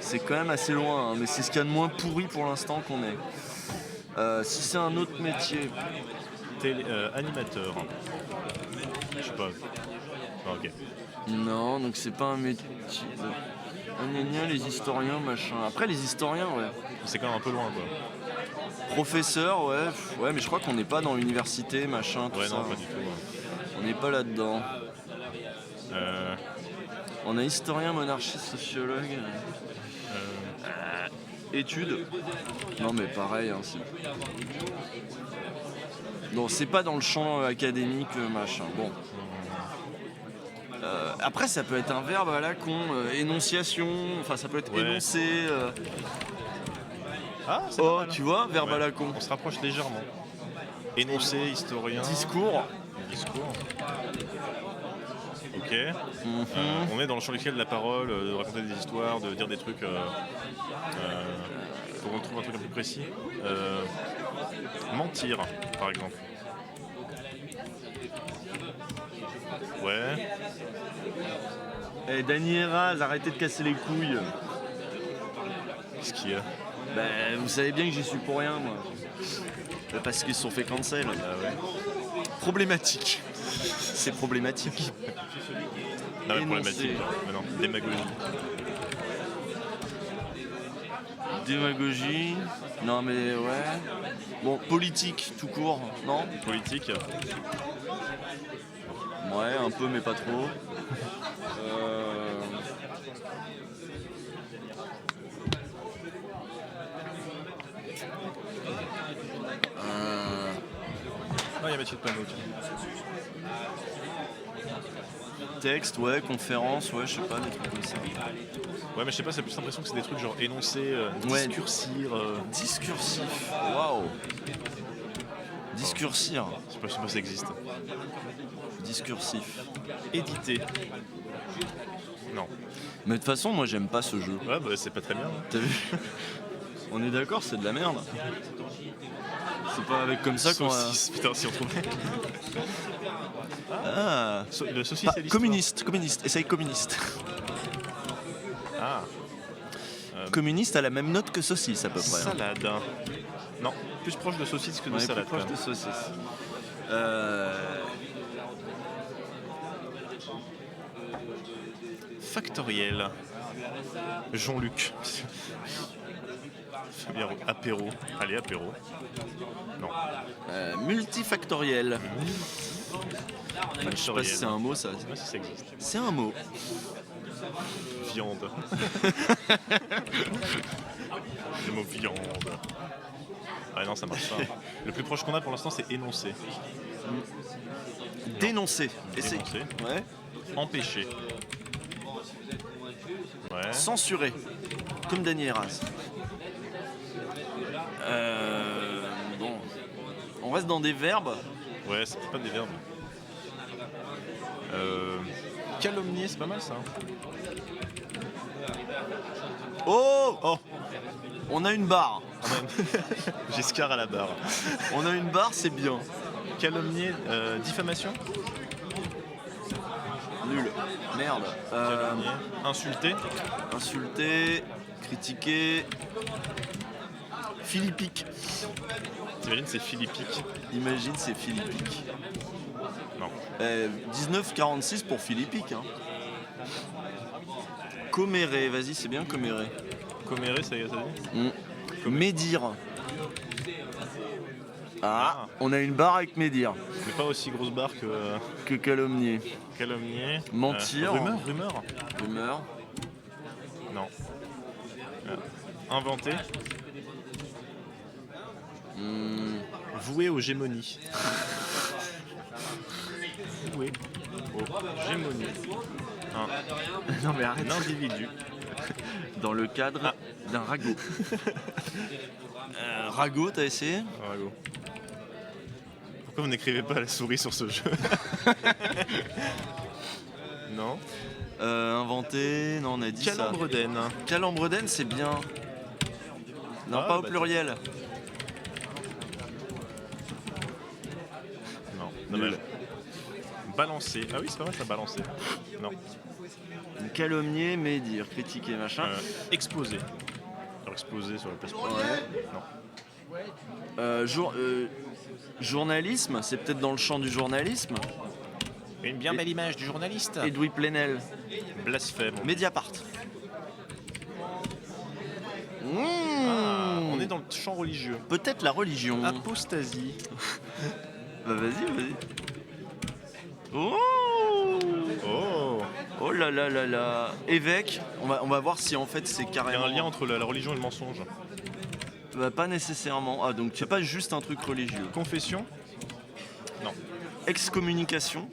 C'est quand même assez loin, hein, mais c'est ce qu'il y a de moins pourri pour l'instant qu'on ait. Si c'est un autre métier, Animateur. Je sais pas. Ah, ok. non, donc c'est pas un métier. Les historiens, machin. Après, les historiens, ouais. C'est quand même un peu loin, quoi. Professeur, ouais, ouais, mais je crois qu'on n'est pas dans l'université, machin, tout Ouais, ça. non, pas du tout. Ouais. On n'est pas là-dedans. Euh, On a historien, monarchiste, sociologue. Études. Non, mais pareil. Hein, non, c'est pas dans le champ académique, machin. Bon. Après, ça peut être un verbe à la con, énonciation. Enfin, ça peut être Ouais. énoncé. Ah, c'est pas mal. Tu vois, verbe Ouais. à la con. On se rapproche légèrement. Énoncé, historien. Discours. Discours. Ok. On est dans le champ lexical de la parole, de raconter des histoires, de dire des trucs. Faut qu'on trouve un truc un peu précis. Mentir, par exemple. Ouais. Eh, Dany Eraz, arrêtez de casser les couilles. Qu'est-ce qu'il y a? Ben, vous savez bien que j'y suis pour rien, moi. Parce qu'ils se sont fait cancel. Ah ouais. Problématique. C'est problématique. Non, mais Énoncé. problématique. Mais non, démagogie. Démagogie. Non, mais ouais. Bon, politique, tout court, non? Politique. Ouais, un peu, mais pas trop. Ah, il y a Mathieu de Panneau, tiens. Texte, ouais, conférence, ouais, je sais pas, des trucs comme ça. Ouais, mais je sais pas, c'est plus l'impression que c'est des trucs genre énoncer, Ouais. discurcir. Discursif. Waouh. Discursir. Je sais pas si ça existe. Discursif. Éditer. Non. Mais de toute façon, moi, j'aime pas ce jeu. Ouais, bah c'est pas très bien. T'as vu? On est d'accord, c'est de la merde. C'est pas avec comme ça qu'on a... Saucisse, putain, si on trouvait. Ah. Le saucisse et l'histoire. Communiste, essaye communiste. Ah. Communiste a la même note que saucisse à peu près. hein. Salade. Non, plus proche de saucisse que de Ouais, salade. plus proche quand de même. saucisse. Factoriel. Jean-Luc. Fabien Roux. Apéro. Allez, apéro. Non. Multifactoriel. Je sais pas si c'est un mot ça. Je sais pas si ça existe. C'est un mot. Viande. Le mot viande. Ah non, ça marche pas. Le plus proche qu'on a pour l'instant, c'est énoncer. Dénoncer. Essaye. Dénoncer. Ouais. Empêcher. Ouais. Censurer. Comme Dany Eraz. Bon. On reste dans des verbes. Ouais, c'est pas des verbes. Calomnier, c'est pas mal ça. Oh, Oh, on a une barre. Giscard à la barre. On a une barre, c'est bien. Calomnier, diffamation. Nul. Merde. Calomnier. Insulter. Insulter, critiquer. Philippique. T'imagines, c'est philippique. Imagine, c'est philippique. Non. 1946 pour philippique. Hein. Comméré, vas-y, c'est bien comméré. Comméré, ça dit. Médire. Ah, on a une barre avec médire. Mais pas aussi grosse barre que Que calomnier. calomnier. Mentir. Rumeur. Rumeur. Non. Inventer. Voué aux gémonies. Voué aux gémonies. Non mais arrête. Un individu. Dans le cadre d'un ragot. Ragot, t'as essayé? Rago. Pourquoi vous n'écrivez pas à la souris sur ce jeu? Non. Inventé, non on a dit Calambre d'Aisne. ça. Calambre d'Aisne c'est bien. Non, Ah, pas au bah, pluriel. Non, dommage. Balancer. Ah oui, c'est pas mal ça, balancer. Non. Calomnier, médire, critiquer, machin. Exposer. Alors exposer sur la place publique. Ouais. Non. Journalisme, c'est peut-être dans le champ du journalisme. Une bien belle image du journaliste. Edoui Plenel. Blasphème. Mediapart. Ah, on est dans le champ religieux. Peut-être la religion. Apostasie. Bah vas-y. Oh Oh. Oh là là là là. Évêque, on va voir si en fait c'est Il y a carrément... un lien entre la religion et le mensonge. Bah, pas nécessairement. Ah donc c'est pas juste un truc religieux. Confession. Non. Excommunication.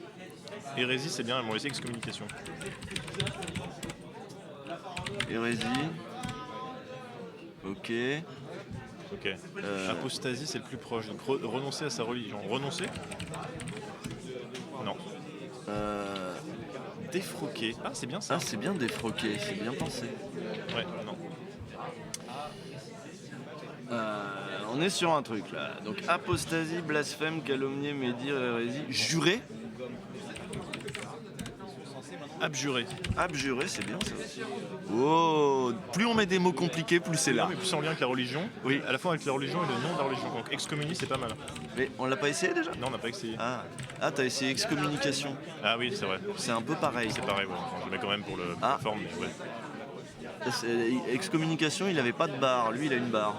Hérésie, c'est bien, moi aussi, excommunication. Hérésie. Ok. Ok. Apostasie, c'est le plus proche. Donc renoncer à sa religion. Renoncer. Non. Défroquer. Ah, c'est bien ça. Ah c'est bien défroqué, c'est bien pensé. Ouais, non. On est sur un truc là. Donc apostasie, blasphème, calomnier, médire, hérésie, jurer. Abjurer. Abjurer, c'est bien ça aussi. Oh, plus on met des mots compliqués, plus c'est là. Mais plus en lien avec la religion. Oui. À la fois avec la religion et le nom de la religion. Donc excommunier, c'est pas mal. Mais on l'a pas essayé déjà? Non, on n'a pas essayé. Ah, t'as essayé excommunication. Ah oui, c'est vrai. C'est un peu pareil. C'est pareil, ouais. Enfin, je le mets quand même pour la Ah. forme, mais ouais. Excommunication, il avait pas de barre. Lui, il a une barre.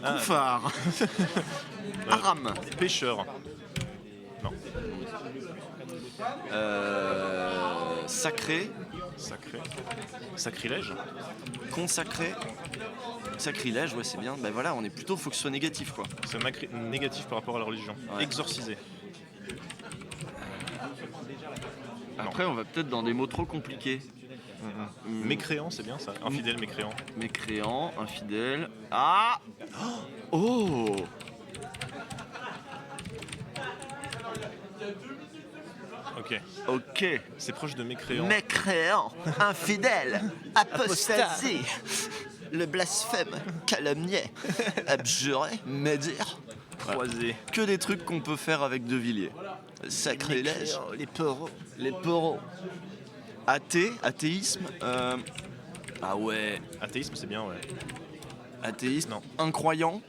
Ah. Couffard. Aram. Pêcheur. Non. Sacré. Sacré. Sacrilège. Consacré. Sacrilège, ouais, c'est bien. Ben voilà, on est plutôt, faut que ce soit négatif, quoi. C'est négatif par rapport à la religion. Ouais. Exorciser. Après, on va peut-être dans des mots trop compliqués. Mécréant, c'est bien ça. Infidèle, mécréant. Mécréant, infidèle. Ah. Oh. Ok. Ok. C'est proche de mécréant. Mécréant, infidèle, apostasie, le blasphème, calomnier, abjurer, médire. Croisé. Que des trucs qu'on peut faire avec De Villiers. Sacrilège, les peuraux. Les peuraux. Athée, athéisme. Ah ouais. Athéisme, c'est bien, ouais. Athéisme, Non. incroyant.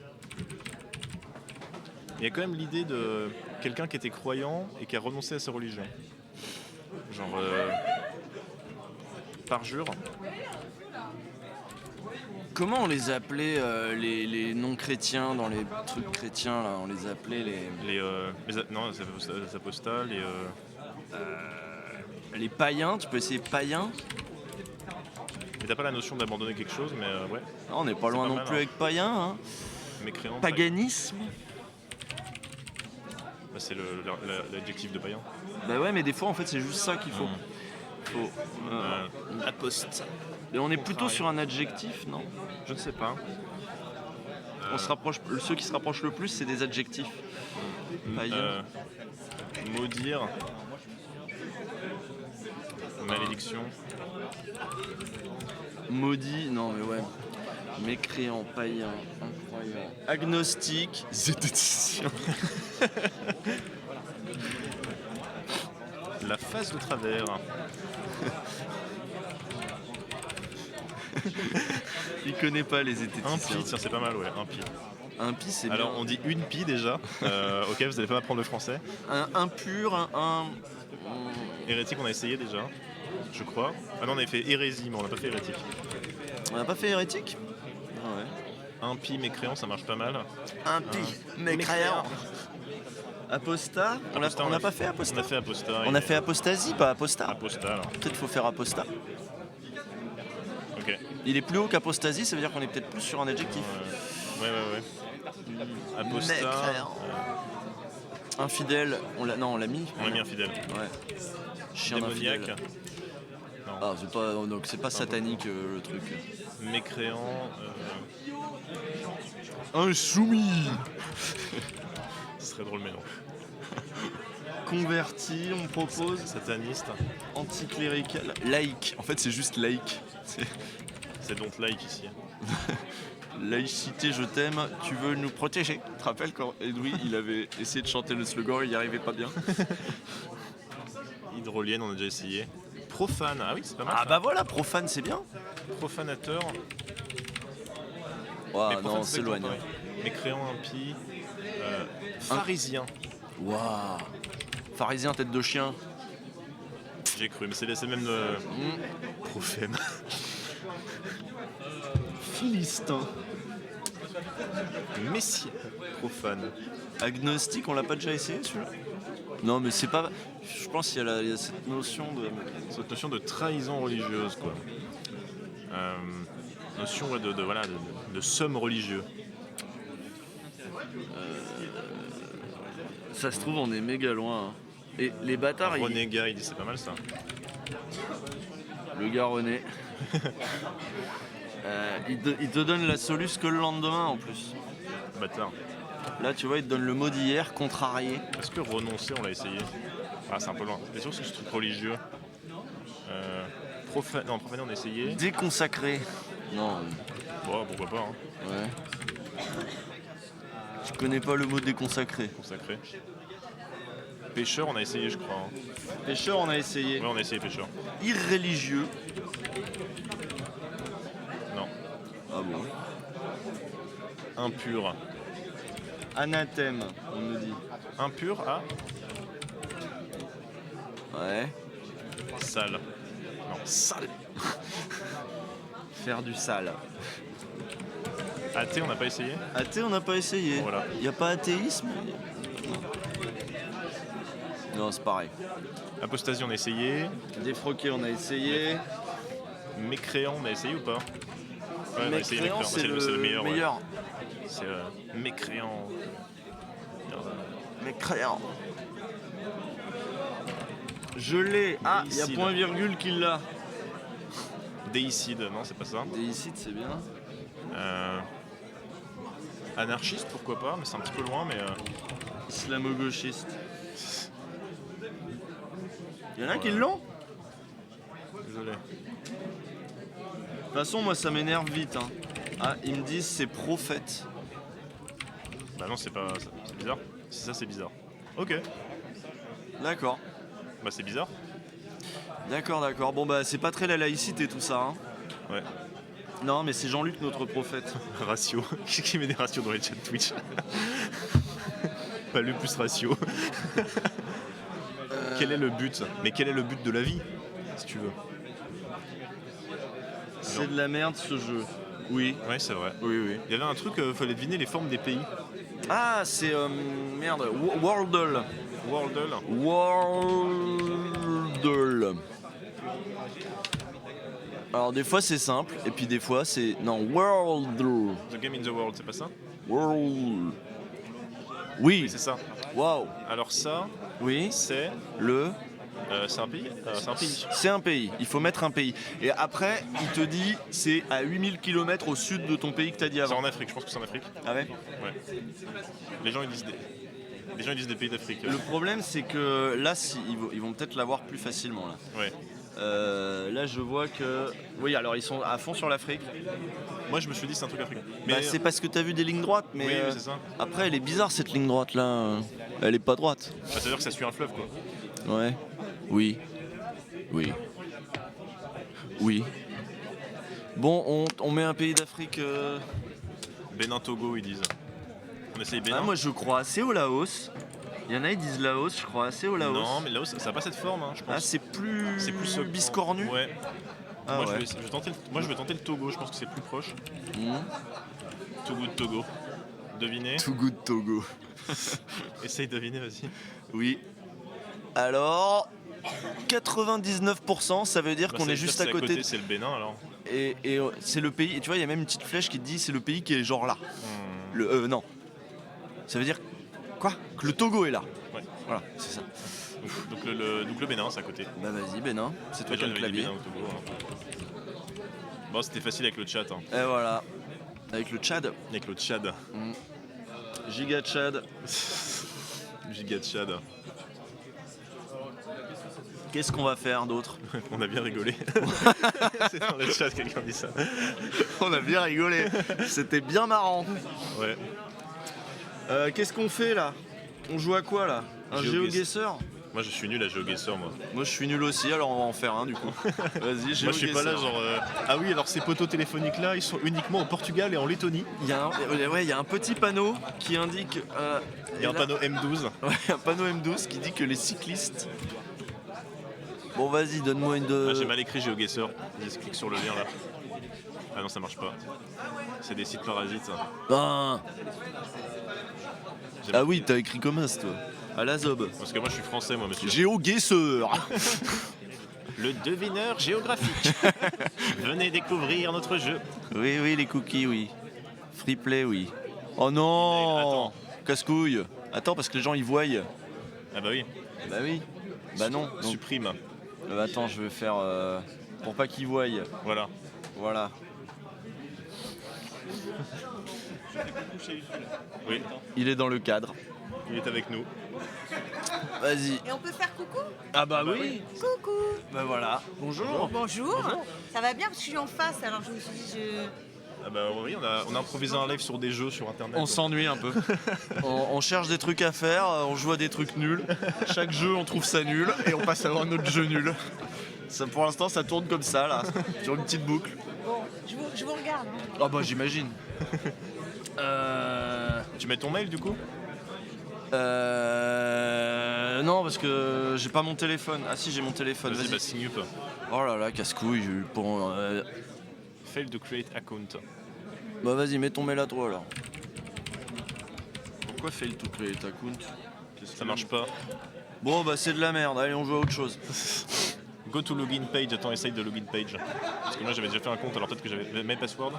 Il y a quand même l'idée de quelqu'un qui était croyant et qui a renoncé à sa religion. Genre. Parjure. Comment on les appelait les non-chrétiens dans les trucs chrétiens là? On les appelait Non, les apostats, les païens. Tu peux essayer païen. Mais t'as pas la notion d'abandonner quelque chose, mais ouais. Non, on n'est pas loin pas non mal, plus hein. avec païen. Hein. Mécréant. Paganisme. Bah, c'est l'adjectif de païen. Bah ouais, mais des fois en fait c'est juste ça qu'il faut. Aposte. Et on est plutôt sur un adjectif, non? Je ne sais pas. On se rapproche. Ceux qui se rapprochent le plus, c'est des adjectifs. Païen. Maudire. Malédiction. Maudit, non mais ouais. Mécréant, païen, incroyant. Agnostique, zététicien. La face de travers. Il connaît pas les Un zététiciens. pi, tiens, c'est pas mal, ouais. Un pi. Un pi, c'est bien. Alors, on dit une pi déjà. Ok, vous allez pas m'apprendre le français. Un impur, Hérétique, on a essayé déjà, je crois. Ah non, on avait fait hérésie, mais on n'a pas fait hérétique. On n'a pas fait hérétique? Ah ouais. Un pi mécréant, ça marche pas mal. Impie, mécréant. Apostat? Apostat, On n'a pas fait apostat? On a fait apostat. On a fait apostasie, pas apostat. Apostat, alors. Peut-être faut faire apostat. Ok. Il est plus haut qu'apostasie, ça veut dire qu'on est peut-être plus sur un adjectif. Ouais. Apostat. Mécréant. Infidèle, on l'a mis. On a mis infidèle. Ouais. Chien Démoniaque. d'infidèle. Ah, c'est pas, donc c'est pas satanique le truc. Mécréant. Insoumis. Ce serait drôle, mais non. Converti, on me propose. Sataniste. Anticlérical. Laïque. En fait, c'est juste laïque. C'est don't like ici. Laïcité, je t'aime, tu veux nous protéger. Tu te rappelles quand Edoui, il avait essayé de chanter le slogan, il n'y arrivait pas bien. Hydrolienne, on a déjà essayé. Profane, ah oui, c'est pas mal. Ah ça. bah voilà, profane, c'est bien. Profanateur. Waouh, Mais profane, non, c'est c'est loin. exactement pareil. Mécréant, impie. Pharisien. Waouh. Pharisien, tête de chien. J'ai cru, mais c'est le même. Prophène. Philistin. Messie. Profane. Agnostique, on l'a pas déjà essayé celui-là? Non, mais c'est pas. Je pense qu'il y a cette notion de. Cette notion de trahison religieuse, quoi. Notion ouais, de somme religieux. Ça se trouve, on est méga loin. Hein. Et les bâtards, Renégat, il dit c'est pas mal ça. Le gars René. Il te donne la soluce que le lendemain en plus. Bâtard. Là, tu vois, il te donne le mot d'hier, contrarié. Est-ce que renoncer, on l'a essayé? Ah, c'est un peu loin. C'est sûr que c'est ce truc religieux. Non, profaner, on a essayé. Déconsacré. Non. Bon, pourquoi pas, hein. Ouais. Je connais pas le mot déconsacré. Consacré. Pêcheur, on a essayé, je crois. Hein. Pêcheur, on a essayé. Ouais, on a essayé pêcheur. Irréligieux. Non. Ah bon. Impur. Anathème, on nous dit. Impur à Ouais. sale. Non, sale. Faire du sale. Athée, on n'a pas essayé. Athée, on n'a pas essayé. Voilà. Y a pas athéisme? Non, c'est pareil. Apostasie, on a essayé. Défroqué, on a essayé. Mécréant, on a essayé ou pas? Ouais, on a essayé Mécréant, c'est le meilleur. Ouais. meilleur. C'est mécréant. Mécréant. Je l'ai. Ah, il y a Déicide. point virgule qui l'a. Déicide, non, c'est pas ça. Déicide, c'est bien. Anarchiste, pourquoi pas, mais c'est un petit peu loin, mais. Islamo-gauchiste. Il y en a Ouais. qui l'ont? Désolé. De toute façon, moi, ça m'énerve vite. Hein. Ah, ils me disent c'est prophète. Bah non, c'est pas. C'est bizarre. Si ça, c'est bizarre. Ok. D'accord. Bah c'est bizarre. D'accord, d'accord. Bon, bah, c'est pas très la laïcité tout ça. Hein. Ouais. Non, mais c'est Jean-Luc, notre prophète. Ratio. Qui met des ratios dans les chats Twitch? Pas le plus ratio. Quel est le but? Mais quel est le but de la vie, si tu veux? C'est de la merde ce jeu. Oui. Ouais, c'est vrai. Oui, oui. Il y avait un truc, fallait deviner les formes des pays. Ah, c'est. Merde. Wordle. Wordle. Wordle. Alors, des fois c'est simple, et puis des fois c'est. Non, Wordle. The Game in the World, c'est pas ça? World. Oui. Oui, c'est ça. Waouh. Alors ça, Oui. c'est c'est un pays. C'est un pays. C'est un pays. Il faut mettre un pays. Et après, il te dit c'est à 8000 km au sud de ton pays que t'as dit C'est avant. en Afrique. Je pense que c'est en Afrique. Ah ouais. Ouais. Les gens ils disent des pays d'Afrique. Le problème c'est que là, ils vont peut-être l'avoir plus facilement là. Ouais. Là, je vois que. Oui, alors ils sont à fond sur l'Afrique. Moi je me suis dit c'est un truc africain. Bah, c'est parce que t'as vu des lignes droites, mais. Oui, c'est ça. Après, elle est bizarre cette ligne droite là. Elle est pas droite. Ça veut dire que ça suit un fleuve quoi. Ouais. Oui. Oui. Oui. Bon, on met un pays d'Afrique. Bénin, Togo ils disent. On essaye Bénin. Ah, moi je crois assez au Laos. Il y en a, ils disent Laos, je crois assez au Laos. Non, mais Laos ça n'a pas cette forme, hein, je pense. Ah, c'est plus ce- biscornu. Ouais. Ah, moi, ouais. je vais tenter le Togo, je pense que c'est plus proche. Mmh. Too good Togo. Devinez. Too good Togo. Essaye de deviner, vas-y. Oui. Alors, 99%, ça veut dire Bah, qu'on ça est veut dire juste que à c'est côté. c'est le Bénin alors. Et c'est le pays. Et tu vois, il y a même une petite flèche qui te dit c'est le pays qui est genre là. Non. Ça veut dire quoi? Que le Togo est là. Ouais. Voilà, c'est ça. Donc le Bénin, c'est à côté. Bah vas-y, Bénin, c'est toi qui as le J'avais dit clavier. Bénin au Togo. Hein. Bon, c'était facile avec le chat. Hein. Et voilà. Avec le Tchad. Avec le Tchad. Giga Tchad. Giga Tchad. Qu'est-ce qu'on va faire d'autre? On a bien rigolé. C'est dans le chat, quelqu'un dit ça. On a bien rigolé. C'était bien marrant. Ouais. Qu'est-ce qu'on fait là? On joue à quoi là? Un GeoGuessr? Moi je suis nul à GeoGuessr moi. Moi je suis nul aussi, alors on va en faire un du coup. Vas-y, GeoGuessr. Moi je suis pas là genre... Ah oui, alors ces poteaux téléphoniques là, ils sont uniquement au Portugal et en Lettonie. Il y a un petit panneau qui indique... Il y a un panneau M12. Ouais, un panneau M12 qui dit que les cyclistes... Bon vas-y, donne-moi une de... Ah, j'ai mal écrit GeoGuessr. Je clique sur le lien là. Ah non, ça marche pas. C'est des sites parasites. Ben... Ah oui, t'as écrit comme ça, toi. À la zob. Parce que moi je suis français moi monsieur. GeoGuessr. Le devineur géographique. Venez découvrir notre jeu. Oui, les cookies, oui. Free play, oui. Oh non. Attends. Casse-couille. Attends, parce que les gens ils voient. Ah bah oui. Bah oui. Bah non. Donc, Supprime. attends, je vais faire... pour pas qu'ils voient. Voilà. Voilà. Oui, Il est dans le cadre. il est avec nous. Vas-y. Et on peut faire coucou? Ah bah oui. Coucou. Bah voilà. Bonjour. Bonjour. Ça va bien parce que je suis en face, alors je me suis dit Ah bah oui, on a improvisé un live sur des jeux sur internet. On s'ennuie un peu. on cherche des trucs à faire, on joue à des trucs nuls. Chaque jeu, on trouve ça nul et on passe à un autre jeu nul. Ça, pour l'instant, ça tourne comme ça, là, sur une petite boucle. bon, je vous regarde. Hein. Ah bah j'imagine. Tu mets ton mail du coup? Non, parce que j'ai pas mon téléphone. Ah si, j'ai mon téléphone. Vas-y, Vas-y. bah signe up. Oh là là, casse-couille. Pour, Fail to create account. Bah vas-y, mets ton mail à toi alors. Pourquoi fail to create account? Ça marche pas. Bon bah c'est de la merde, allez on joue à autre chose. Go to login page, attends, essaye de login page. Parce que moi j'avais déjà fait un compte, alors peut-être que j'avais mes passwords.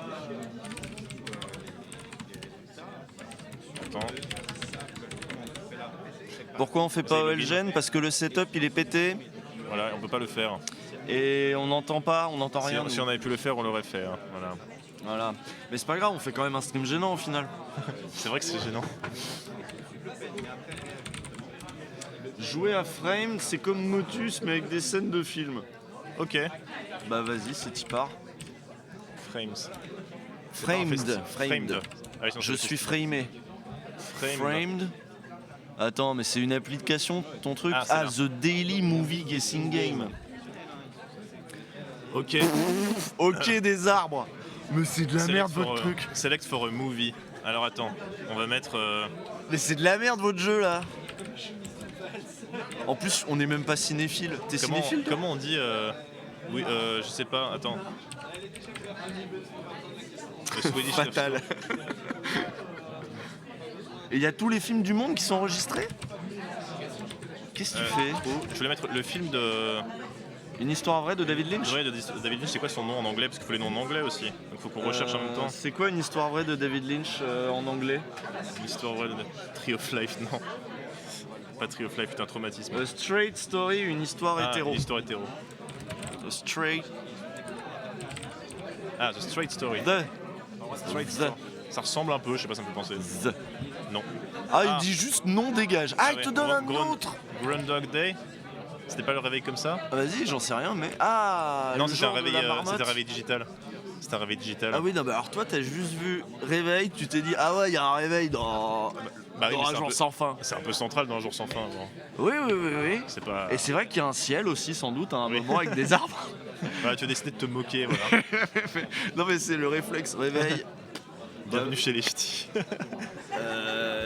Attends. Pourquoi on fait pas Vas-y, login. OLGen? Parce que le setup il est pété Voilà, on peut pas le faire. et on n'entend pas, on n'entend rien. Si nous. on avait pu le faire, on l'aurait fait. Hein. Voilà. Voilà. Mais c'est pas grave, on fait quand même un stream gênant au final. C'est vrai que c'est gênant. Jouer à Frame, c'est comme Motus mais avec des scènes de film. Ok. Bah vas-y, c'est y part. Frames. Framed. Framed. Ah, ils sont Je sur suis le framé. Framed. Framed. Attends, mais c'est une application, ton truc? Ah, c'est là. The Daily Movie Guessing Game. Ok. Ok, des arbres. Mais c'est de la Select merde for votre a- truc. Select for a movie. Alors attends, on va mettre. Mais c'est de la merde votre jeu là. En plus, on n'est même pas cinéphile. T'es cinéphile toi? comment on dit Oui, je sais pas, attends. Le Swedish Fatal. Love Et il y a tous les films du monde qui sont enregistrés? Qu'est-ce que tu fais? Je voulais mettre le film de. Une histoire vraie de David Lynch? Ouais, de David Lynch, c'est quoi son nom en anglais? Parce qu'il faut les noms en anglais aussi. Donc faut qu'on recherche en même temps. C'est quoi une histoire vraie de David Lynch en anglais? L'histoire vraie de Tree of Life, non. Pas Tree of Life, c'est un traumatisme. A Straight Story, une histoire hétéro. Une histoire hétéro. The Straight. Ah, The Straight Story. The. Straight Story. Ça ressemble un peu, je sais pas, ça me fait penser. The. Non. Ah, il Ah. dit juste non, dégage. Ah, il ouais, te donne un Ground- autre. Groundhog Day. C'était pas le réveil comme ça? Ah, vas-y, j'en sais rien, mais. Ah, Non, le c'était un genre de réveil, la marmotte. c'était un réveil digital. C'était un réveil digital. Ah oui, non, bah alors toi, t'as juste vu réveil, tu t'es dit, ah ouais, il y a un réveil dans. Bah oui, dans mais un c'est un jour peu- sans fin. C'est un peu central dans Un jour sans fin. Bon. Oui, oui, oui, oui. C'est pas. Et c'est vrai qu'il y a un ciel aussi, sans doute, à un Oui. moment avec des arbres. Voilà, tu as décidé de te moquer, voilà. Non, mais c'est le réflexe réveil. Bienvenue chez les ch'tis.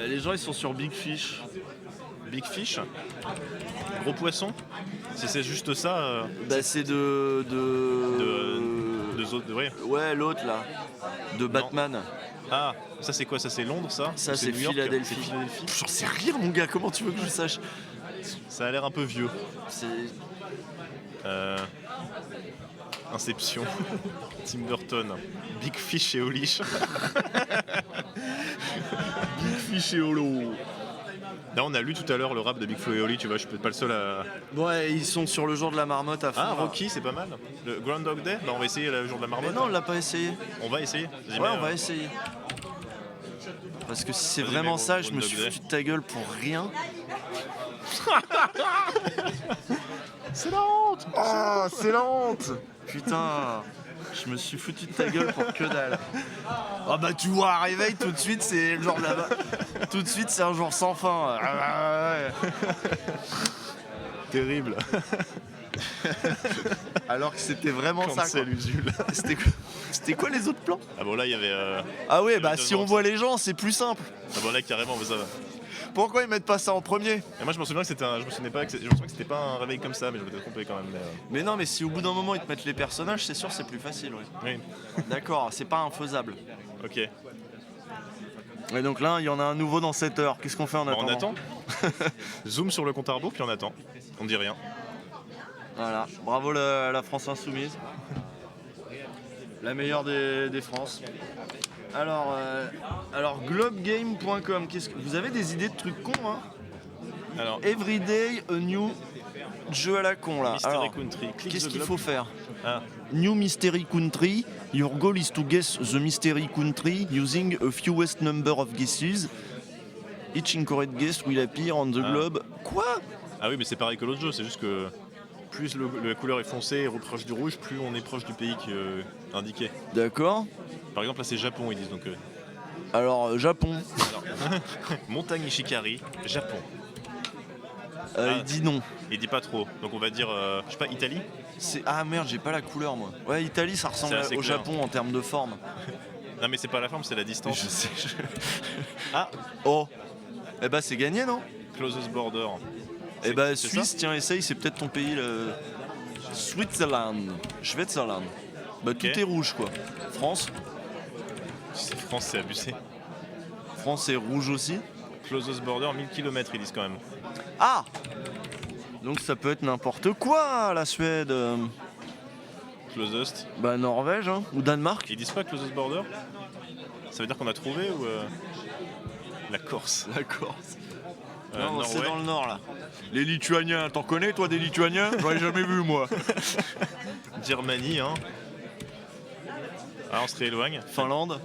Les gens, ils sont sur Big Fish. Big Fish. Gros poisson. Si c'est juste ça, Bah, c'est de autres. Ouais. Ouais, l'autre là. De Batman. Ah, ça c'est quoi? Ça c'est Londres, ça? Ça, Ou c'est New York? Philadelphie. C'est Philadelphie. J'en sais rien, mon gars, comment tu veux que je sache? Ça a l'air un peu vieux. C'est. Inception. Tim Burton. Big Fish et Olish. Big Fish et Holo. Là, on a lu tout à l'heure le rap de Big Flo et Oli, tu vois, je suis peut-être pas le seul à. Ouais, ils sont sur le jour de la marmotte à fond. Ah, là. Rocky, c'est pas mal. Le Groundhog Day, bah, on va essayer le jour de la Mais marmotte. non, on l'a pas essayé. On va essayer. Vas-y, Ouais, mets, on va essayer. Parce que si c'est Vas-y, vraiment mets ça, je me Groundhog suis Day. foutu de ta gueule pour rien. C'est la honte. Ah, c'est la honte. Putain, je me suis foutu de ta gueule pour que dalle. Ah bah tu vois, un réveil tout de suite, c'est le genre là-bas. Tout de suite, c'est un jour sans fin. Ouais. Terrible. Alors que c'était vraiment ça. Cancel Usul. C'était quoi les autres plans? Ah bon là il y avait. Ah ouais, bah deux si on ans, voit les gens, c'est plus simple. Ah bon là carrément, mais ça va. Pourquoi ils mettent pas ça en premier? Et moi je me souviens que c'était je me souviens que c'était pas un réveil comme ça, mais je m'étais trompé quand même. Mais non, mais si au bout d'un moment ils te mettent les personnages, c'est sûr c'est plus facile. Oui. D'accord, c'est pas infaisable. Ok. Et donc là, il y en a un nouveau dans 7 heures. Qu'est-ce qu'on fait en Bon, attendant? on attend. Zoom sur le compte à rebours puis on attend. On dit rien. Voilà, bravo la France Insoumise. La meilleure des France. Alors globegame.com, vous avez des idées de trucs cons, hein? Alors, Everyday a new jeu à la con là. Mystery Alors, Country. Click qu'est-ce the qu'il globe. faut faire? Ah, New Mystery Country. Your goal is to guess the mystery country using a fewest number of guesses. Each incorrect guess will appear on the globe. Quoi? ah oui, mais c'est pareil que l'autre jeu, c'est juste que plus la couleur est foncée et proche du rouge, plus on est proche du pays indiqué. D'accord. Par exemple là c'est Japon ils disent donc. Alors, Japon. Montagne Ishikari, Japon. Il dit non. Il dit pas trop, donc on va dire, je sais pas, Italie. Ah merde, j'ai pas la couleur moi. Ouais, Italie, ça ressemble C'est assez au clair. Japon en termes de forme. Non mais c'est pas la forme, c'est la distance. Je sais. Ah, Oh. Eh bah c'est gagné, non? closest border. Eh bah c'est Suisse, ça tiens, essaye, c'est peut-être ton pays. Switzerland. Schweizerland. Bah tout Ok. est rouge quoi. France. Si c'est France, c'est abusé. France est rouge aussi. Closest border, 1000 km ils disent quand même. Ah. Donc ça peut être n'importe quoi, la Suède. Closest. Bah Norvège, hein, ou Danemark. Ils disent pas closest border? Ça veut dire qu'on a trouvé ou la Corse? La Corse. Non, c'est ouais. dans le nord là. Les Lituaniens, t'en connais toi des Lituaniens? J'en ai jamais vu moi. Birmanie, hein. Ah, on se rééloigne. Finlande.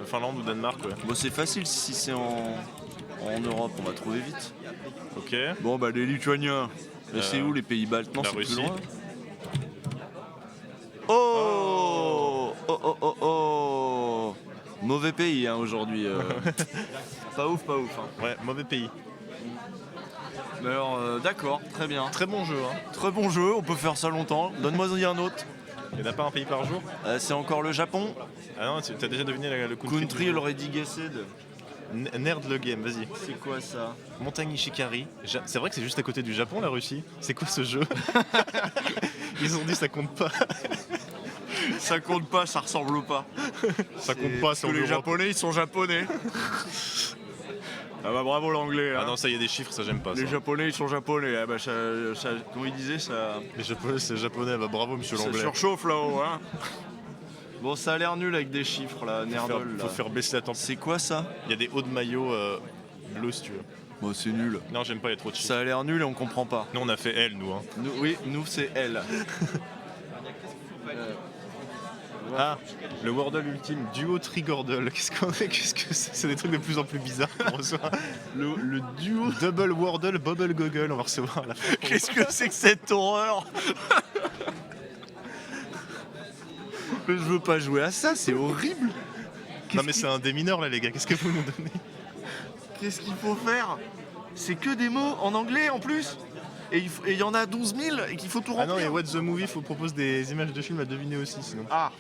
Finlande ou Danemark, ouais. Bon c'est facile si c'est en Europe, on va trouver vite. Ok. Bon bah les Lituaniens. Mais c'est où les pays baltes? Non, la c'est plus Russie. loin. Oh oh oh oh oh. Mauvais pays hein, aujourd'hui. Pas ouf, pas ouf. Hein. Ouais, mauvais pays. Mais alors d'accord, très bien. Très bon jeu, hein. Très bon jeu, on peut faire ça longtemps. Donne-moi un autre. Il n'y en a pas un pays par jour? C'est encore le Japon. Ah non, t'as déjà deviné le country. Country du jour. already guessed. Nerd le game, vas-y. C'est quoi ça? Montagne Ishikari. C'est vrai que c'est juste à côté du Japon, la Russie. C'est quoi ce jeu? Ils ont dit ça compte pas. Ça compte pas, ça ressemble pas. Ça compte pas, c'est en les Europe. Japonais, ils sont japonais. Ah bah bravo l'anglais. Ah Hein. non, ça y a des chiffres, ça j'aime pas. Les Ça. Japonais, ils sont japonais. Ah bah comment il disait ça? Les Japonais, c'est japonais. Bah bravo, monsieur Ça l'anglais. surchauffe là-haut, hein. Bon, ça a l'air nul avec des chiffres là, nerdol. Faut faire baisser la température. C'est quoi ça? Il y a des hauts de maillot bleus si tu veux. Bon, c'est nul. Non, j'aime pas, il y a trop de chiffres. Ça a l'air nul et on comprend pas. Nous, on a fait L, nous. Hein. Nous c'est elle. Ah, le Wordle ultime, duo Trigordle. Qu'est-ce qu'on est? Qu'est-ce que c'est? C'est des trucs de plus en plus bizarres qu'on reçoit. Le duo Double Wordle Bubble Goggle, on va recevoir à la fin. Qu'est-ce que c'est que cette horreur? Je veux pas jouer à ça, c'est horrible. Non, mais c'est un des mineurs là, les gars. Qu'est-ce que vous nous donnez? Qu'est-ce qu'il faut faire? C'est que des mots en anglais en plus. Et il y en a 12 000 et qu'il faut tout Ah remplir. non, et What the Movie, faut propose des images de films à deviner aussi, sinon. Ah.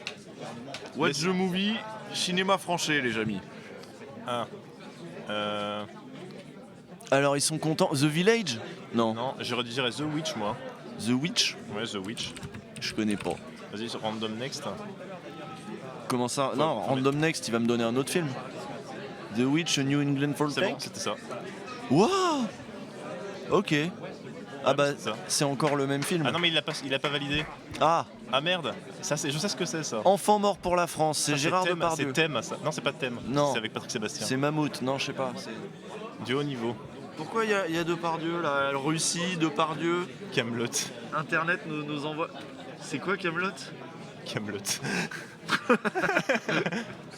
What's the movie? Cinéma français, les amis. Ah. Alors, ils sont contents. The Village? Non. Non, je redirais The Witch, moi. The Witch? Ouais, The Witch. Je connais pas. Vas-y, sur Random Next. Comment ça? Non, Random Next, il va me donner un autre film. The Witch, a New England C'est Folktale? bon, c'était ça. Wow. Ok. Ah bah, c'est ça. c'est encore le même film. Ah non, mais il a pas validé. Ah, Ah merde, ça c'est, je sais ce que c'est ça. Enfant mort pour la France, c'est Ça, Gérard Thème, Depardieu. C'est Thème, ça. Non, c'est pas Thème. Non. C'est avec Patrick Sébastien. C'est Mammouth, non, je sais pas. Du haut niveau. Pourquoi il y a Depardieu là? Russie, Depardieu. Camelot. Internet nous envoie. C'est quoi Camelot? Camelot.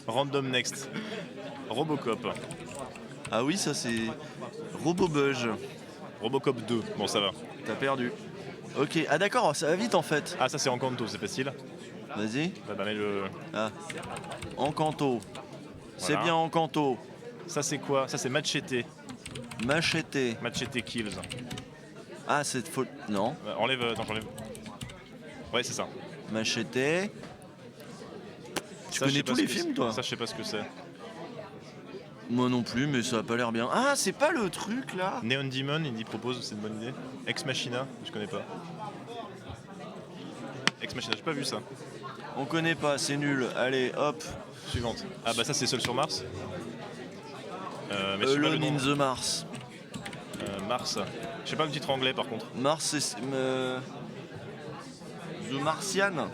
Random Next. Robocop. Ah oui, ça c'est Robobudge. Robocop 2. Bon, ça va. T'as perdu. Ok, ah d'accord, ça va vite en fait. Ah, ça c'est Encanto, c'est facile. Vas-y. Bah, mets le... Ah. Encanto. C'est Voilà. bien Encanto. Ça c'est quoi? Ça c'est Machete. Machete. Machete Kills. Ah, c'est faute. Non. Enlève, attends, j'enlève. Ouais, c'est ça. Machete. Tu Ça, je connais sais pas tous ce les que films, c'est. toi? Ça, je sais pas ce que c'est. Moi non plus, mais ça a pas l'air bien. Ah, c'est pas le truc là? Neon Demon, il y propose, c'est une bonne idée. Ex Machina, je connais pas. Ex Machina, j'ai pas vu ça. On connaît pas, c'est nul. Allez, hop. Suivante. Ah bah ça c'est Seul sur Mars. Mais je sais pas le Alone nom. in the Mars. Mars. Je sais pas le titre anglais par contre. Mars, c'est. The Martian.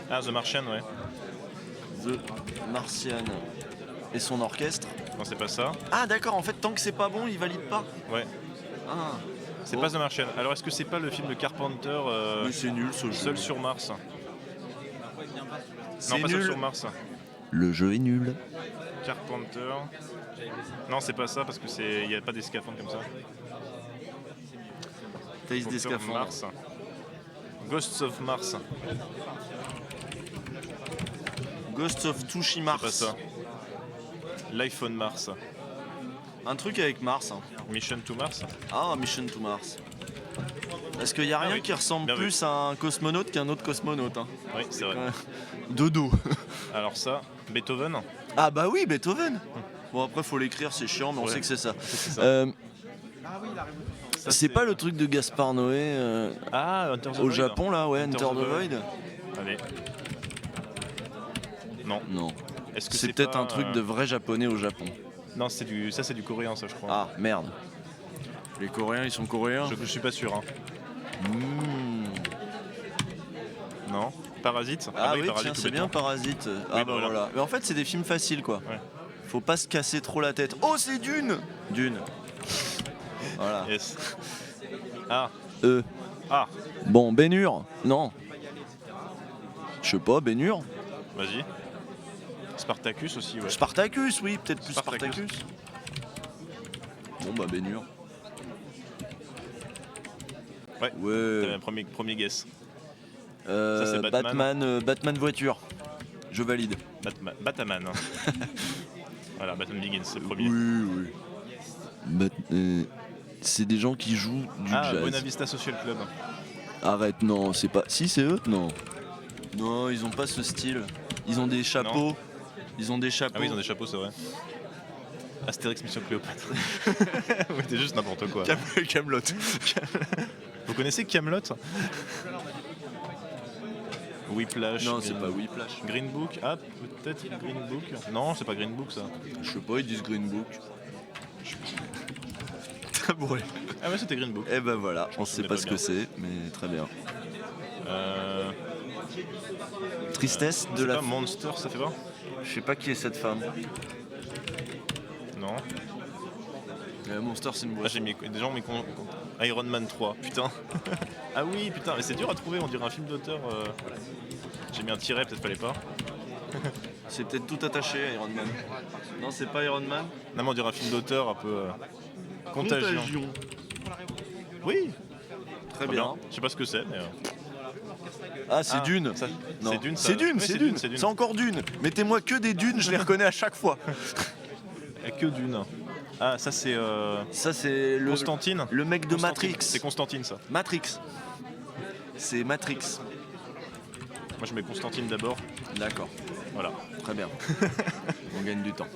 Ah, The Martian, ouais. The Martian. Et son orchestre. Non, c'est pas ça. Ah, d'accord, en fait, tant que c'est pas bon, il valide pas. Ouais. Ah. C'est Bon. pas The Martian. Alors est-ce que c'est pas le film de Carpenter Mais c'est nul ce jeu. Seul sur Mars? C'est Non, pas Seul nul. sur Mars. Le jeu est nul. Carpenter. Non, c'est pas ça parce que c'est il y a pas des scaphandres comme ça. Taste des Carpenter, scaphandres. Mars. Ghosts of Mars. Ghost of Tsushima. C'est pas ça. Life on Mars. Un truc avec Mars. Hein. Mission to Mars. Ah, Mission to Mars. Parce qu'il n'y a rien oui. qui ressemble Bien vu. plus à un cosmonaute qu'un autre cosmonaute. Hein. Oui, c'est vrai. De dos. Alors ça, Beethoven. Ah bah oui, Beethoven. Bon après faut l'écrire, c'est chiant, mais on Ouais. sait que c'est ça. C'est ça. C'est Ça, c'est pas le truc de Gaspard Noé Ah, Hunter the au Void. Japon là, ouais, Hunter Enter the the Void. Void. Allez. Non. Non. Est-ce que C'est peut-être pas, un truc de vrai japonais au Japon. Non, c'est du coréen, ça, je crois. Ah merde. Les Coréens, ils sont coréens. Je suis pas sûr. Hein. Mmh. Non. Parasite. Ah, oui, Parasite tiens, tout c'est bien bêtement. Parasite. Ah Oui, bah voilà. voilà. Mais en fait, c'est des films faciles quoi. Ouais. Faut pas se casser trop la tête. Oh, c'est Dune. Dune. Voilà. Yes. Ah. Ah. Bon, Bénur. Non. Je sais pas, Bénur. Vas-y. Spartacus aussi, ouais. Spartacus, oui, peut-être plus Spartacus. Spartacus. Bon bah Bénur. Ouais. Ouais. T'avais un premier guess. Ça, c'est Batman, Batman voiture. Je valide. Batman. Voilà, Batman Begins, c'est le premier. Oui, oui. C'est des gens qui jouent du Ah, jazz. Buena Vista Social Club. Arrête, non, c'est pas. Si, c'est eux. Non. Non, ils ont pas ce style. Ils ont des chapeaux. Ils ont des chapeaux. Ah oui, ils ont des chapeaux, c'est vrai. Astérix Mission Cléopâtre. Ouais, t'es juste n'importe quoi. Camelot. Vous connaissez Camelot? Whiplash. Non, c'est pas Whiplash. Green Book. Ah, peut-être Green Book. Non, c'est pas Green Book ça. Je sais pas, ils disent Green Book. Tabouret. Ah ouais, c'était Green Book. Eh ben voilà, on me sait souviens pas pas ce bien. que c'est, mais très bien. Euh, Tristesse de c'est la. pas Monster, ça fait pas? Je sais pas qui est cette femme. Non. Monster, c'est une Ah, boîte. j'ai mis des gens, mais Iron Man 3, putain. Ah oui, putain, mais c'est dur à trouver, on dirait un film d'auteur. J'ai mis un tiret, peut-être fallait pas. C'est peut-être tout attaché à Iron Man. Non, c'est pas Iron Man. Non, mais on dirait un film d'auteur un peu. Contagion. Oui, Très très bien. bien. Je sais pas ce que c'est, mais. Ah, c'est Ah, Dune. ça- Non. c'est Dune, ça. C'est Dune, Ouais, c'est c'est Dune. Dune, c'est Dune. C'est encore Dune. Mettez-moi que des Dunes, je les reconnais à chaque fois. Il y a que d'une. Ah, ça c'est. Ça, c'est le Constantine. mec de Constantine. Matrix. C'est Constantine, ça. Matrix. C'est Matrix. Moi, je mets Constantine d'abord. D'accord. Voilà. Très bien. On gagne du temps.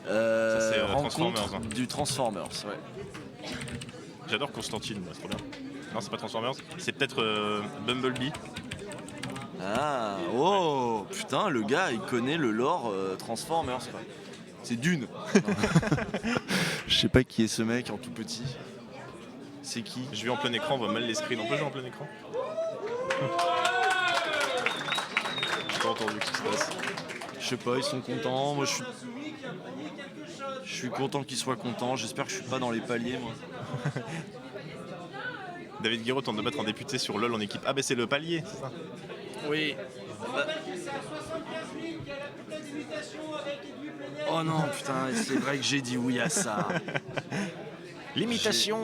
c'est, rencontre Transformers, hein. du Transformers, ouais. J'adore Constantine, moi, c'est trop bien. Non, c'est pas Transformers. C'est peut-être Bumblebee. Ah, oh, putain, le gars, il connaît le lore Transformers, quoi. C'est Dune. Je sais pas qui est ce mec en tout petit. C'est qui? Je vis en plein écran, on voit mal les screens. On peut jouer en plein écran? J'ai pas entendu ce qui se passe. Je sais pas, ils sont contents. Moi, je suis content qu'ils soient contents. J'espère que je suis pas dans les paliers, moi. David Guiraud tente de battre un député sur LoL en équipe. Ah, bah c'est le palier, c'est ça? Oui. Oh non, putain, c'est vrai que j'ai dit oui à ça. L'imitation.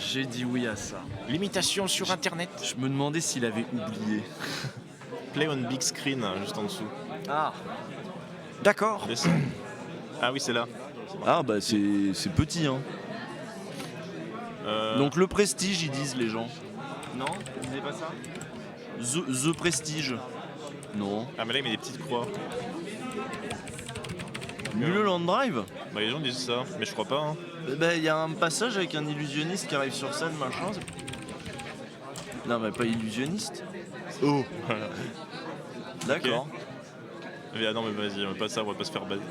J'ai dit oui à ça. L'imitation sur internet. Je me demandais s'il avait oublié. Play on big screen, juste en dessous. Ah. D'accord. Descends. Ah oui, c'est là. Ah bah c'est petit hein. Donc le Prestige, ils disent les gens. Non, ils disaient pas ça. The Prestige. Non. Ah mais là il met des petites croix. Mulholland Drive. Bah les gens disent ça, mais je crois pas. Hein. Bah il y a un passage avec un illusionniste qui arrive sur scène, machin. Non mais pas illusionniste. Oh. Voilà. D'accord. Mais, ah non mais vas-y, on va pas ça, on va pas se faire balader.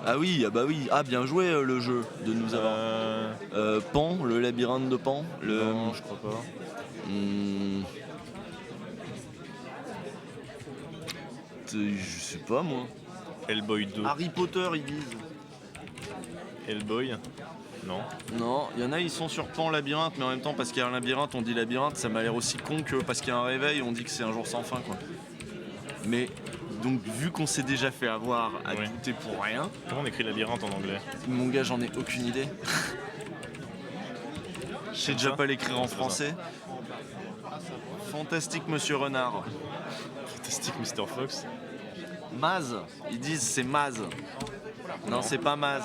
Ah oui, ah bah oui. Ah bien joué le jeu de nous avoir. Pan, le labyrinthe de Pan. Non, je crois pas. Je sais pas moi. Hellboy 2. Harry Potter ils disent. Hellboy. Non. Non, il y en a ils sont sur Pan labyrinthe, mais en même temps parce qu'il y a un labyrinthe on dit labyrinthe, ça m'a l'air aussi con que parce qu'il y a un réveil on dit que c'est un jour sans fin quoi. Mais donc vu qu'on s'est déjà fait avoir à Oui. douter pour rien, Comment on écrit labyrinthe en anglais? mon gars j'en ai aucune idée. Je sais déjà ça pas l'écrire en C'est français. Fantastique Monsieur Renard. Fantastic Mr. Fox. Maz, ils disent c'est Maz. Non, c'est pas Maz.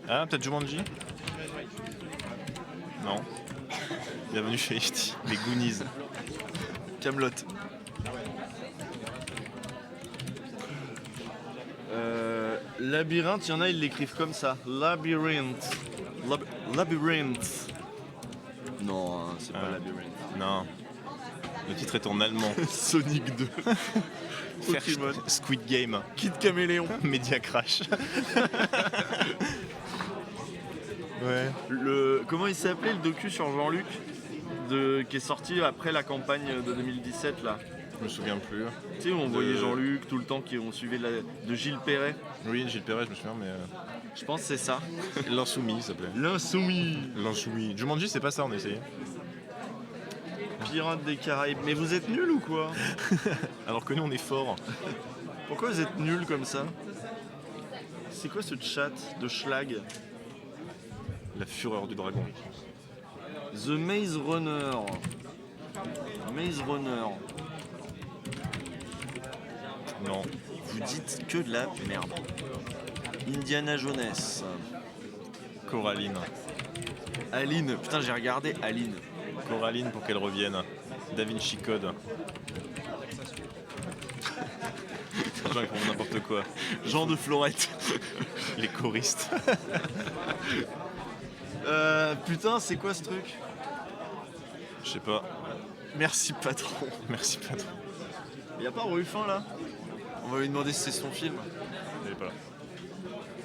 Ah, peut-être Jumanji? Non. Bienvenue chez Iti. Les Goonies. Camelot. Labyrinthe, il y en a, ils l'écrivent comme ça. Labyrinthe. Labyrinthe. Non, hein, c'est pas Ah. Labyrinthe. Non. Le titre est en allemand. Sonic 2. Pokémon. Squid Game. Kid Caméléon. Media Crash. Ouais. Comment il s'appelait le docu sur Jean-Luc qui est sorti après la campagne de 2017 là. Je me souviens plus. Tu sais, où on voyait Jean-Luc tout le temps, on suivait de Gilles Perret. Oui, Gilles Perret, je me souviens, mais. Je pense que c'est ça. L'Insoumis, ça s'appelait. L'Insoumis. L'Insoumis. Jumanji, c'est pas ça, on a essayé. Pirates des Caraïbes. Mais vous êtes nuls ou quoi? Alors que nous, on est forts. Pourquoi vous êtes nuls comme ça? C'est quoi ce chat de schlag? La fureur du dragon. The Maze Runner. Maze Runner. Non. Vous dites que de la merde. Indiana Jones. Coraline. Aline. Putain, j'ai regardé Aline. Coraline pour qu'elle revienne. Da Vinci Code. Les gens ils font n'importe quoi. Jean de Florette. Les choristes. Putain, c'est quoi ce truc? Je sais pas. Merci patron. Merci patron. Y'a pas Ruffin là? On va lui demander si c'est son film. Elle est pas là.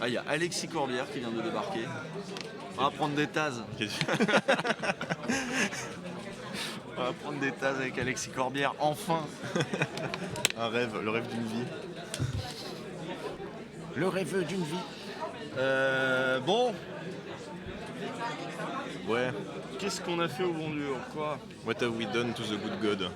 Ah, il y a Alexis Corbière qui vient de débarquer. On va prendre des tases. On va prendre des tases avec Alexis Corbière, enfin. Un rêve, le rêve d'une vie. Le rêve d'une vie. Bon, Ouais. qu'est-ce qu'on a fait au bon Dieu? Quoi? What have we done to the good God?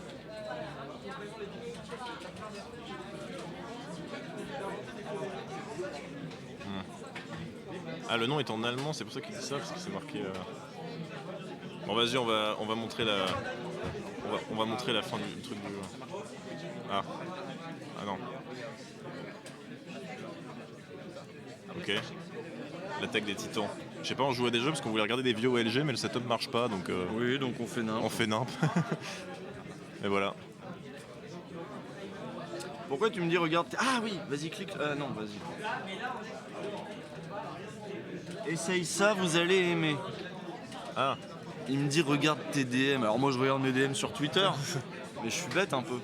Ah, le nom est en allemand, c'est pour ça qu'il dit ça, parce que c'est marqué. Bon, vas-y, on va montrer la. On va montrer la fin du truc du jeu. Ah. Ah non. Ok. L'attaque des titans. Je sais pas, on joue à des jeux parce qu'on voulait regarder des vieux OLG, mais le setup marche pas, donc Oui, donc on fait on n'importe. fait nimp. Et voilà. Pourquoi tu me dis regarde Ah oui, vas-y clique. Non, vas-y. Essaye ça, vous allez aimer. Ah, Il me dit regarde tes DM. Alors moi je regarde mes DM sur Twitter. Mais je suis bête un peu.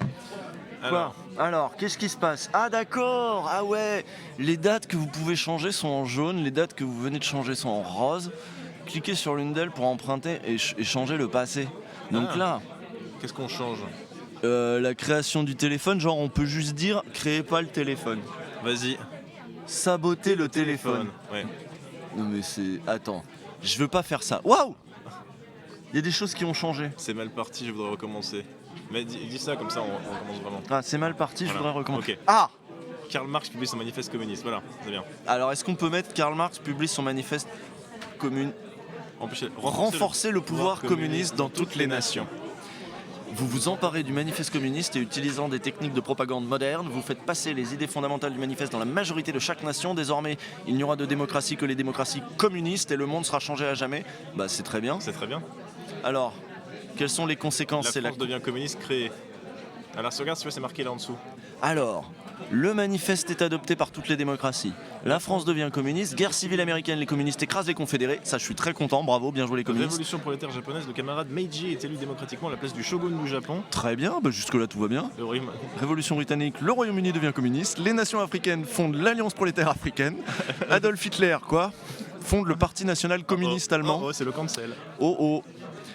Alors, qu'est-ce qui se passe? Ah d'accord, ah ouais. Les dates que vous pouvez changer sont en jaune, les dates que vous venez de changer sont en rose. Cliquez sur l'une d'elles pour emprunter et changer le passé. Donc Ah. là, qu'est-ce qu'on change? la création du téléphone, genre on peut juste dire créez pas le téléphone. Vas-y. Saboter le téléphone. Ouais. Non mais c'est... Attends, je veux pas faire ça. Waouh! Il y a des choses qui ont changé. C'est mal parti, je voudrais recommencer. Mais dis ça, comme ça on recommence vraiment. Ah, c'est mal parti, je Voilà. voudrais recommencer. Ok. Ah! Karl Marx publie son manifeste communiste, voilà, c'est bien. Alors est-ce qu'on peut mettre Karl Marx publie son manifeste commun... Renforcer le pouvoir communiste dans toutes les nations. Vous vous emparez du manifeste communiste et utilisant des techniques de propagande modernes, vous faites passer les idées fondamentales du manifeste dans la majorité de chaque nation. Désormais, il n'y aura de démocratie que les démocraties communistes et le monde sera changé à jamais. Bah c'est très bien. C'est très bien. Alors, quelles sont les conséquences? La France devient communiste créée. Alors si tu regardes, c'est marqué là en dessous. Alors, le manifeste est adopté par toutes les démocraties. La France devient communiste, guerre civile américaine, les communistes écrasent les confédérés. Ça, je suis très content, bravo, bien joué les communistes. Révolution prolétaire japonaise, le camarade Meiji est élu démocratiquement à la place du shogun du Japon. Très bien, bah jusque-là tout va bien. Révolution britannique, le Royaume-Uni devient communiste, les nations africaines fondent l'Alliance prolétaire africaine. Adolf Hitler, quoi, fonde le Parti national communiste allemand. Oh, c'est le cancel. Oh.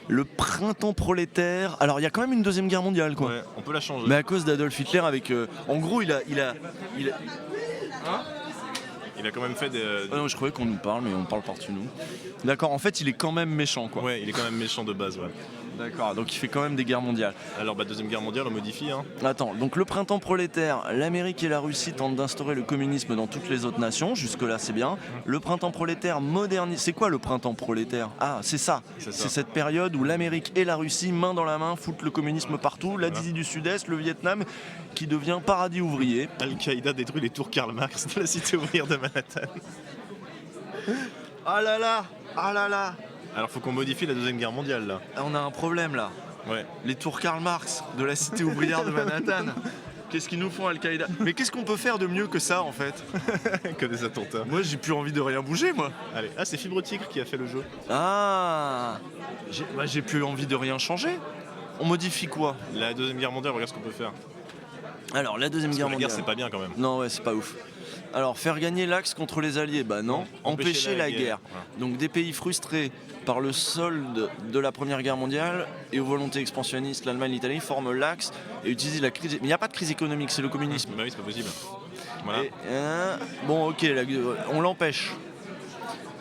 Le printemps prolétaire. Alors il y a quand même une deuxième guerre mondiale, quoi. Ouais, on peut la changer. Mais à cause d'Adolf Hitler, avec. En gros, il a quand même fait des. Ah non, je croyais qu'on nous parle, mais on parle par-dessus nous. D'accord, en fait, il est quand même méchant, quoi. Ouais, il est quand même méchant de base, ouais. D'accord, donc il fait quand même des guerres mondiales. Alors, deuxième guerre mondiale, on modifie, hein. Attends, donc le printemps prolétaire, l'Amérique et la Russie tentent d'instaurer le communisme dans toutes les autres nations. Jusque-là, c'est bien. Le printemps prolétaire modernise. C'est quoi le printemps prolétaire? Ah, c'est ça. C'est cette période où l'Amérique et la Russie, main dans la main, foutent le communisme partout. L'Asie du Sud-Est, le Vietnam, qui devient paradis ouvrier. Al-Qaïda détruit les tours Karl Marx de la cité ouvrière de Manhattan. Ah là là. Alors, faut qu'on modifie la deuxième guerre mondiale, là. On a un problème, là. Ouais. Les tours Karl Marx de la cité ouvrière de Manhattan. Qu'est-ce qu'ils nous font, Al-Qaïda? Mais qu'est-ce qu'on peut faire de mieux que ça, en fait? Que des attentats. Moi, j'ai plus envie de rien bouger, moi. Allez, c'est Fibre Tigre qui a fait le jeu. Ah, j'ai plus envie de rien changer. On modifie quoi? La deuxième guerre mondiale, regarde ce qu'on peut faire. Alors, la deuxième guerre mondiale. La guerre, c'est pas bien quand même. Non, ouais, c'est pas ouf. Alors, faire gagner l'Axe contre les Alliés, bah non. Empêcher la guerre. Voilà. Donc, des pays frustrés par le solde de la Première Guerre mondiale et aux volontés expansionnistes, l'Allemagne et l'Italie forment l'Axe et utilisent la crise. Mais il n'y a pas de crise économique, c'est le communisme. Bah oui, c'est pas possible. Voilà. Bon, ok, on l'empêche.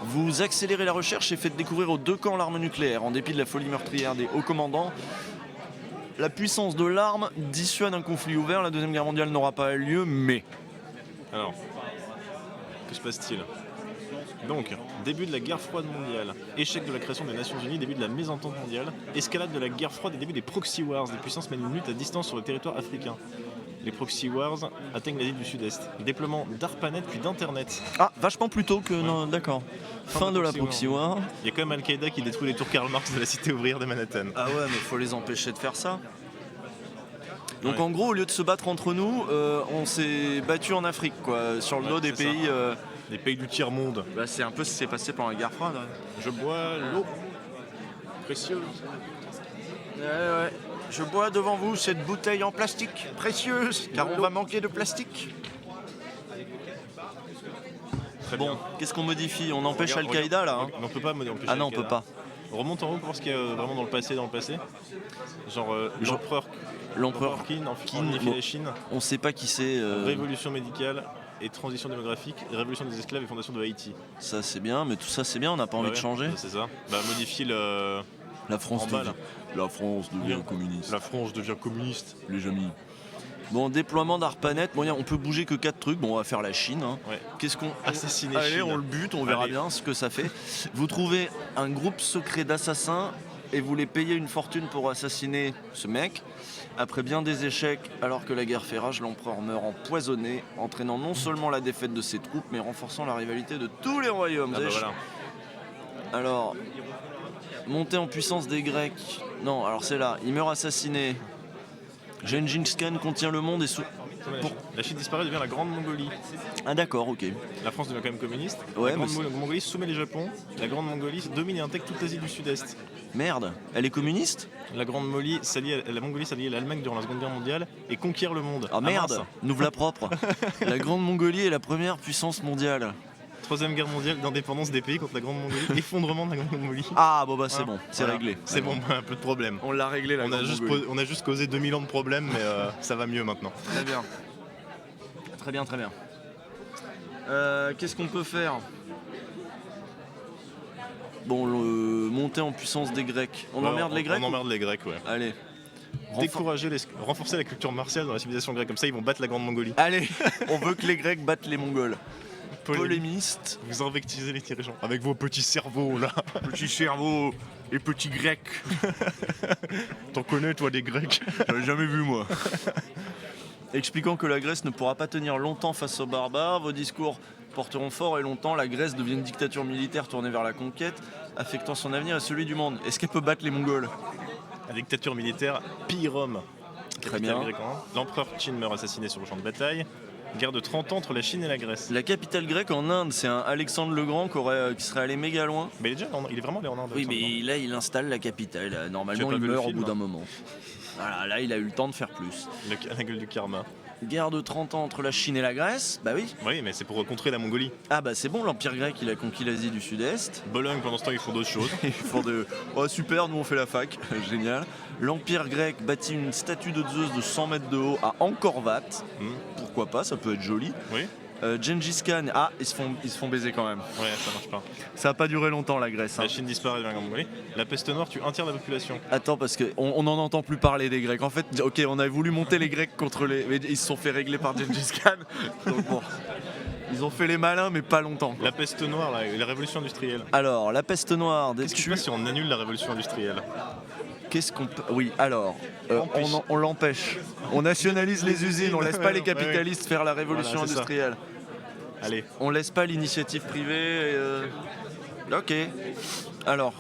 Vous accélérez la recherche et faites découvrir aux deux camps l'arme nucléaire. En dépit de la folie meurtrière des hauts commandants, la puissance de l'arme dissuade un conflit ouvert. La Deuxième Guerre mondiale n'aura pas lieu, mais... Alors, que se passe-t-il? Donc, début de la guerre froide mondiale, échec de la création des Nations Unies, début de la mésentente mondiale, escalade de la guerre froide et début des proxy wars. Les puissances mènent une lutte à distance sur le territoire africain. Les proxy wars atteignent l'Asie du Sud-Est. Déploiement d'ARPANET puis d'Internet. Ah, vachement plus tôt que... Non, d'accord. Fin de la proxy war. Il y a quand même Al-Qaïda qui détruit les tours Karl Marx de la cité ouvrière de Manhattan. Ah ouais, mais il faut les empêcher de faire ça. Donc Ouais. en gros, au lieu de se battre entre nous, on s'est battu en Afrique, quoi, sur le dos des c'est ça. pays... Les pays du tiers-monde. Bah, c'est un peu ce qui s'est passé pendant la guerre froide. Ouais. Je bois l'eau précieuse. Ouais. Je bois devant vous cette bouteille en plastique précieuse, car on va manquer de plastique. Très Bon, bien. qu'est-ce qu'on modifie? On empêche Regarde, Al-Qaïda là, hein? On peut pas empêcher Ah non, on peut Al-Qaïda. pas. On remonte en haut pour voir ce qu'il y a vraiment dans le passé. Genre L'empereur Qin, Qin, en bon. la Chine, On sait pas qui c'est. révolution médicale et transition démographique, révolution des esclaves et fondation de Haïti. Ça c'est bien, mais tout ça c'est bien, on n'a pas envie Bah de ouais, changer. C'est ça. Bah modifier le... La France En bas, devient... là. La France devient communiste. La France devient communiste. Les amis. Bon, déploiement d'ARPANET, bon, on peut bouger que 4 trucs, bon on va faire la Chine. Hein. Ouais. Qu'est-ce qu'on... Assassiner Allez, Chine. on le bute, on verra Allez. bien ce que ça fait. Vous trouvez un groupe secret d'assassins et vous les payez une fortune pour assassiner ce mec. Après bien des échecs, alors que la guerre fait rage, l'empereur meurt empoisonné, entraînant non seulement la défaite de ses troupes, mais renforçant la rivalité de tous les royaumes. Ah bah voilà. Alors, montée en puissance des Grecs. Non, alors c'est là, il meurt assassiné. Gengis Khan contient le monde et La Chine disparaît, devient la Grande Mongolie. Ah d'accord, ok. La France devient quand même communiste. Ouais, la Grande mais Mongolie soumet les Japon. La Grande Mongolie domine et intègre toute l'Asie du Sud-Est. Merde, elle est communiste? La Mongolie s'allie à l'Allemagne durant la Seconde Guerre mondiale et conquiert le monde. Ah merde, mince. nous voilà propre. La Grande Mongolie est la première puissance mondiale. Troisième guerre mondiale d'indépendance des pays contre la Grande Mongolie. Effondrement de la Grande Mongolie. Ah bon bah c'est Voilà. bon, c'est Voilà. réglé. C'est bon, un peu de problème. On l'a réglé la On a juste causé 2000 ans de problèmes, mais ça va mieux maintenant. Très bien. Très bien, très bien. Qu'est-ce qu'on peut faire? Bon, monter en puissance des Grecs. On emmerde les Grecs? On emmerde les Grecs, ouais. Allez. Renforcer la culture martiale dans la civilisation grecque, comme ça ils vont battre la Grande Mongolie. Allez, on veut que les Grecs battent les Mongols. polémiste. Vous invectivez les dirigeants avec vos petits cerveaux là. Petit cerveau et petit grec. T'en connais toi des Grecs? J'avais jamais vu moi. Expliquant que la Grèce ne pourra pas tenir longtemps face aux barbares, vos discours porteront fort et longtemps, la Grèce devient une dictature militaire tournée vers la conquête, affectant son avenir et celui du monde. Est-ce qu'elle peut battre les Mongols? La dictature militaire pille Rome. Très Capitale bien. grecque, hein. L'empereur Qin meurt assassiné sur le champ de bataille. Guerre de 30 ans entre la Chine et la Grèce. La capitale grecque en Inde, c'est un Alexandre le Grand qui serait allé méga loin. Mais il est vraiment allé en Inde. Oui, Alexandre, mais là, il installe la capitale. Tu as Normalement, pas il vu le meurt au film, bout d'un hein moment. Voilà, là, il a eu le temps de faire plus. non la gueule du karma. Guerre de 30 ans entre la Chine et la Grèce, bah oui. Oui, mais c'est pour contrer la Mongolie. Ah bah c'est bon, l'Empire grec, il a conquis l'Asie du Sud-Est. Bologne, pendant ce temps, ils font d'autres choses. Ils font de... Oh super, nous on fait la fac, génial. L'Empire grec bâtit une statue de Zeus de 100 mètres de haut à Angkor Wat. Pourquoi pas, ça peut être joli. Oui. Gengis Khan, ils se font baiser quand même. Ouais, ça marche pas. Ça a pas duré longtemps la Grèce. Hein. La Chine disparaît de la Mongolie. La peste noire tue un tiers de la population. Attends, parce qu'on n'en entend plus parler des Grecs. En fait, ok, on avait voulu monter les Grecs contre les... Mais ils se sont fait régler par Gengis Khan. Donc bon, ils ont fait les malins, mais pas longtemps. Quoi. La peste noire, la révolution industrielle. Alors, la peste noire, Qu'est-ce qui se passe si on annule la révolution industrielle? Qu'est-ce qu'on peut... Oui, alors, Empêche. on l'empêche. On nationalise les usines, on laisse pas les Ouais, ouais. capitalistes faire la révolution Voilà, c'est ça. industrielle. Allez. On laisse pas l'initiative privée. Ok. Alors,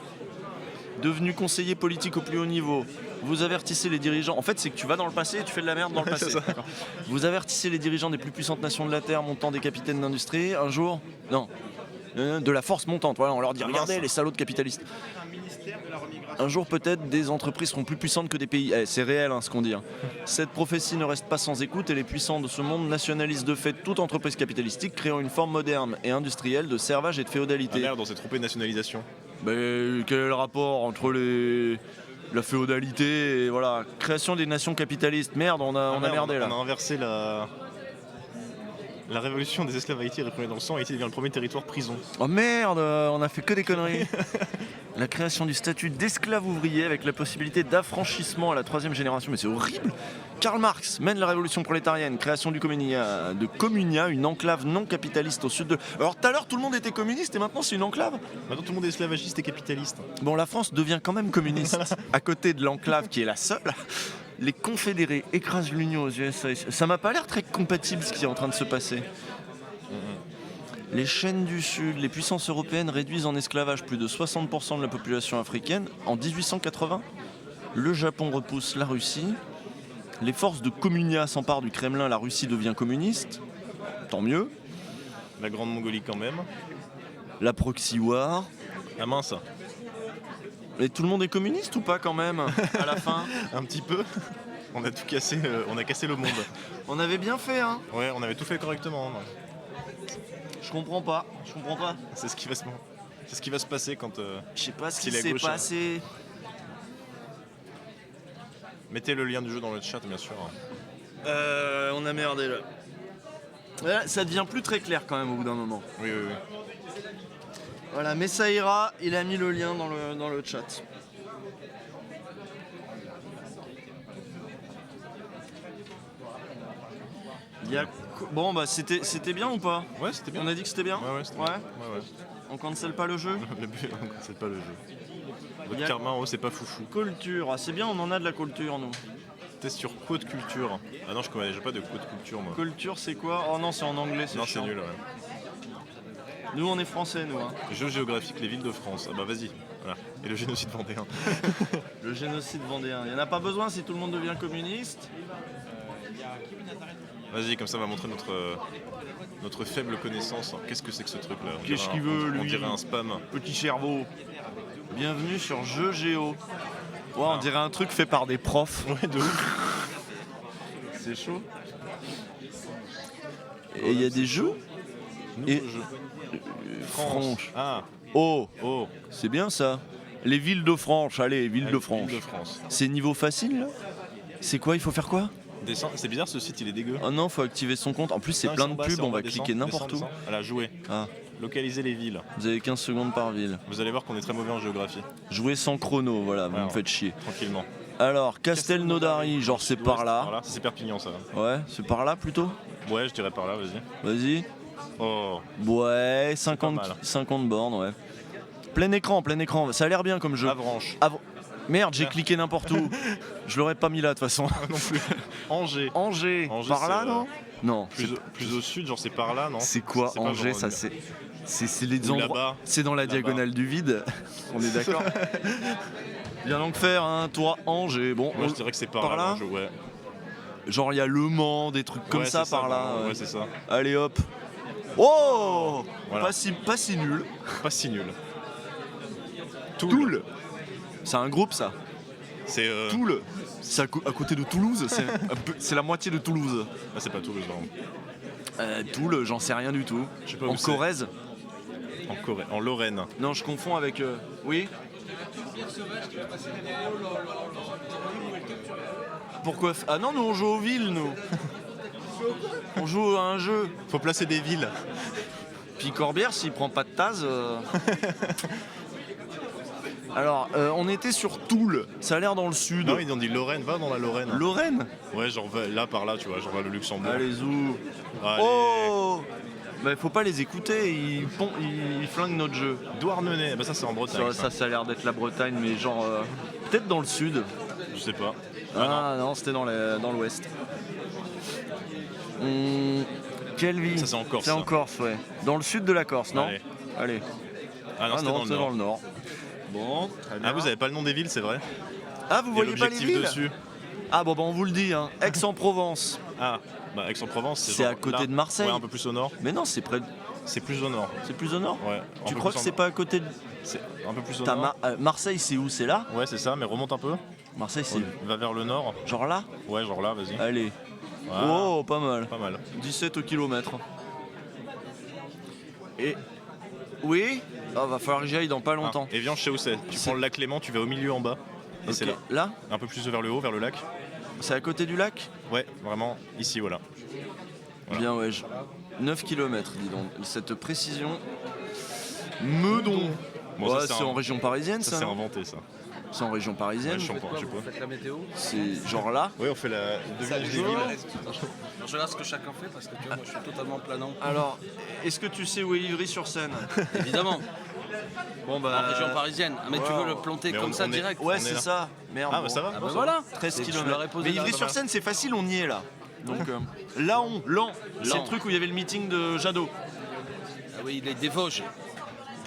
devenu conseiller politique au plus haut niveau, vous avertissez les dirigeants. En fait, c'est que tu vas dans le passé et tu fais de la merde dans le passé. C'est ça. D'accord. Vous avertissez les dirigeants des plus puissantes nations de la Terre, montant des capitaines d'industrie. Un jour, non, de la force montante. Voilà, on leur dit Ah, regardez mince. les salauds de capitalistes. Un jour peut-être des entreprises seront plus puissantes que des pays. C'est réel hein, ce qu'on dit. Hein. Cette prophétie ne reste pas sans écoute et les puissants de ce monde nationalisent de fait toute entreprise capitalistique, créant une forme moderne et industrielle de servage et de Ah féodalité. merde, on s'est trompé de nationalisation. Mais quel est le rapport entre la féodalité et voilà, création des nations capitalistes? Merde, on a Merde, merdé là. On a inversé la révolution des esclaves Haïti réprimée dans le sang. Haïti devient le premier territoire prison. Oh merde, on a fait que des conneries. La création du statut d'esclave ouvrier avec la possibilité d'affranchissement à la 3e génération. Mais c'est horrible. Karl Marx mène la révolution prolétarienne, création de Communia, une enclave non capitaliste au sud de... Alors tout à l'heure tout le monde était communiste et maintenant c'est une enclave. Maintenant tout le monde est esclavagiste et capitaliste. Bon, la France devient quand même communiste. À côté de l'enclave qui est la seule, les confédérés écrasent l'Union aux USA. Ça m'a pas l'air très compatible ce qui est en train de se passer. Les chaînes du Sud, les puissances européennes réduisent en esclavage plus de 60% de la population africaine en 1880. Le Japon repousse la Russie. Les forces de Communia s'emparent du Kremlin, la Russie devient communiste. Tant mieux. La Grande Mongolie quand même. La proxy war. Ah mince. Et tout le monde est communiste ou pas quand même à la fin? Un petit peu. On a tout cassé, on a cassé le monde. On avait bien fait hein. Ouais, on avait tout fait correctement. Non. Je comprends pas. C'est ce qui va se passer quand. Je sais pas ce Si qui la s'est gauche, passé. Mettez le lien du jeu dans le chat, bien sûr. On a merdé là. Ouais, ça devient plus très clair quand même au bout d'un moment. Oui, oui, oui. Voilà, mais ça ira, il a mis le lien dans le chat. Il y a... Bon bah c'était bien ou pas? Ouais, c'était bien. On a dit que c'était bien? Ouais, c'était bien. Ouais. On cancelle pas le jeu? Le but, c'est pas le jeu. Il Votre y a- karma, oh, c'est pas foufou. Culture, ah, c'est bien, on en a de la culture nous. T'es sur quoi de culture? Ah non, je connais déjà pas de quoi de culture, moi. Culture c'est quoi? Oh non, c'est en anglais, c'est Non, c'est chiant. nul, ouais. Nous on est français nous. Hein. Jeu géographique, les villes de France. Ah bah vas-y. Voilà. Et le génocide vendéen. Le génocide vendéen. Il n'y en a pas besoin si tout le monde devient communiste. Vas-y, comme ça on va montrer notre faible connaissance. Qu'est-ce que c'est que ce truc là? Qu'est-ce qu'il veut, On lui dirait un spam. Petit cerveau. Bienvenue sur Jeux Géo. Ouais, on dirait un truc fait par des profs. Ouais, de ouf. C'est chaud. Et il y a des jeux. Nouveau Et- jeu. Franche. Ah, Oh, oh. c'est bien ça. Les villes de France, allez, villes de Ville France. de France. C'est niveau facile là? C'est quoi? Il faut faire quoi? Descends. C'est bizarre, ce site il est dégueu. Oh non, faut activer son compte. En plus, c'est Non, plein en de bas, pubs, c'est en on bas, va descends, cliquer n'importe où. descends. Voilà, jouer. Ah, Localiser les villes. vous avez 15 secondes par ville. Vous allez voir qu'on est très mauvais en géographie. Jouer sans chrono, voilà, vous Ouais, me faites chier. Tranquillement. Alors, Castelnaudary, genre c'est par là. Voilà, c'est Perpignan ça. Ouais, c'est par là plutôt? Ouais, je dirais par là, vas-y. Vas-y. Oh, Ouais, pas 50, mal. 50 bornes, ouais. Plein écran, ça a l'air bien comme jeu. Avranches. Merde, j'ai cliqué n'importe où. Je l'aurais pas mis là de toute façon. Non plus. Angers. Angers, Angers, par là c'est, non Non. Plus au sud, genre c'est par là, non? C'est quoi pas Angers? genre- Ça c'est les Ou endroits. là-bas. C'est dans la Là-bas. diagonale du vide. On est d'accord. Viens donc faire un tour à Angers. Bon, Moi je dirais que c'est par, par là là. Ouais. genre il y a Le Mans, des trucs comme Ouais, ça c'est par là. Ouais, c'est ça. Allez hop. Oh Voilà. pas si nul. Pas si nul. Toul. C'est un groupe ça. C'est Toul. C'est à côté de Toulouse. C'est la moitié de Toulouse. Ah, c'est pas Toulouse, non. Toul, j'en sais rien du tout. Je sais pas En où c'est. Corrèze. En Corée, en Lorraine. Non, je confonds avec. Oui. Pourquoi Ah non, nous on joue aux villes, nous. On joue à un jeu. Faut placer des villes. Puis Corbière, s'il prend pas de tasse. Alors, on était sur Toul. Ça a l'air dans le sud. Non, ils ont dit Lorraine, va dans la Lorraine. Lorraine. Ouais, genre là par là, tu vois, genre vers le Luxembourg. Allez, zou. Allez. Oh bah, faut pas les écouter, ils flinguent notre jeu. Douarnenez, bah ça c'est en Bretagne. Ça a l'air d'être la Bretagne, mais genre. Peut-être dans le sud. Je sais pas. Ah non, c'était dans l'ouest. Quelle ville? Ça, c'est en Corse, C'est en ça. Corse, ouais. Dans le sud de la Corse, non? Allez. Allez. Ah non, Ah c'était non, dans le c'est nord. dans le nord. Bon, très bien. Ah, vous avez pas le nom des villes, c'est vrai? Ah, vous Il y a voyez pas les l'objectif villes dessus. Ah bon, bah on vous le dit, hein. Aix-en-Provence. Ah, bah Aix-en-Provence, C'est genre à côté là. de Marseille. Ouais, un peu plus au nord. Mais non, c'est près. C'est plus au nord. C'est plus au nord. Ouais. Tu un peu crois plus que en c'est nord. pas à côté de. C'est un peu plus au T'as nord. Marseille, c'est où? C'est là? Ouais, c'est ça, mais remonte un peu. Marseille, c'est Va vers le nord. genre là? Ouais, genre là, vas-y. Allez. Voilà. Oh, pas mal. Pas mal. 17 km. Et. Oui? Ah, va falloir que j'y aille dans pas Ah, longtemps. et viens, je sais où c'est. Tu C'est- prends le lac Clément, tu vas au milieu en bas. Et c'est Ok. là. Là? Un peu plus vers le haut, vers le lac. C'est à côté du lac? Ouais, vraiment, ici, voilà. Voilà. Bien, ouais. 9 km, dis donc. Cette précision. Meudon. Bon, ça, Ouais, c'est en région parisienne, Ça, ça, c'est non? inventé, ça. C'est en région parisienne. Ouais, je sais pas. Faites la météo. C'est genre là. Ouais, on fait la devinage des villes. Je regarde ce que chacun fait parce que tu vois, moi je suis totalement planant. Alors, est-ce que tu sais où est Ivry-sur-Seine? Évidemment, Bon en bah. région parisienne. Ah, mais tu wow. veux le planter Mais comme on ça est- direct? Ouais, On est c'est là. ça. Merde. Ah, bah bon. ça va. Ah bon, bah ça voilà. 13 Et tu km. l'aurais posé Mais là, Ivry-sur-Seine, c'est facile, on y est là. Donc, Laon, c'est le truc où il y avait le meeting de Jadot. Ah oui, il est des Vosges.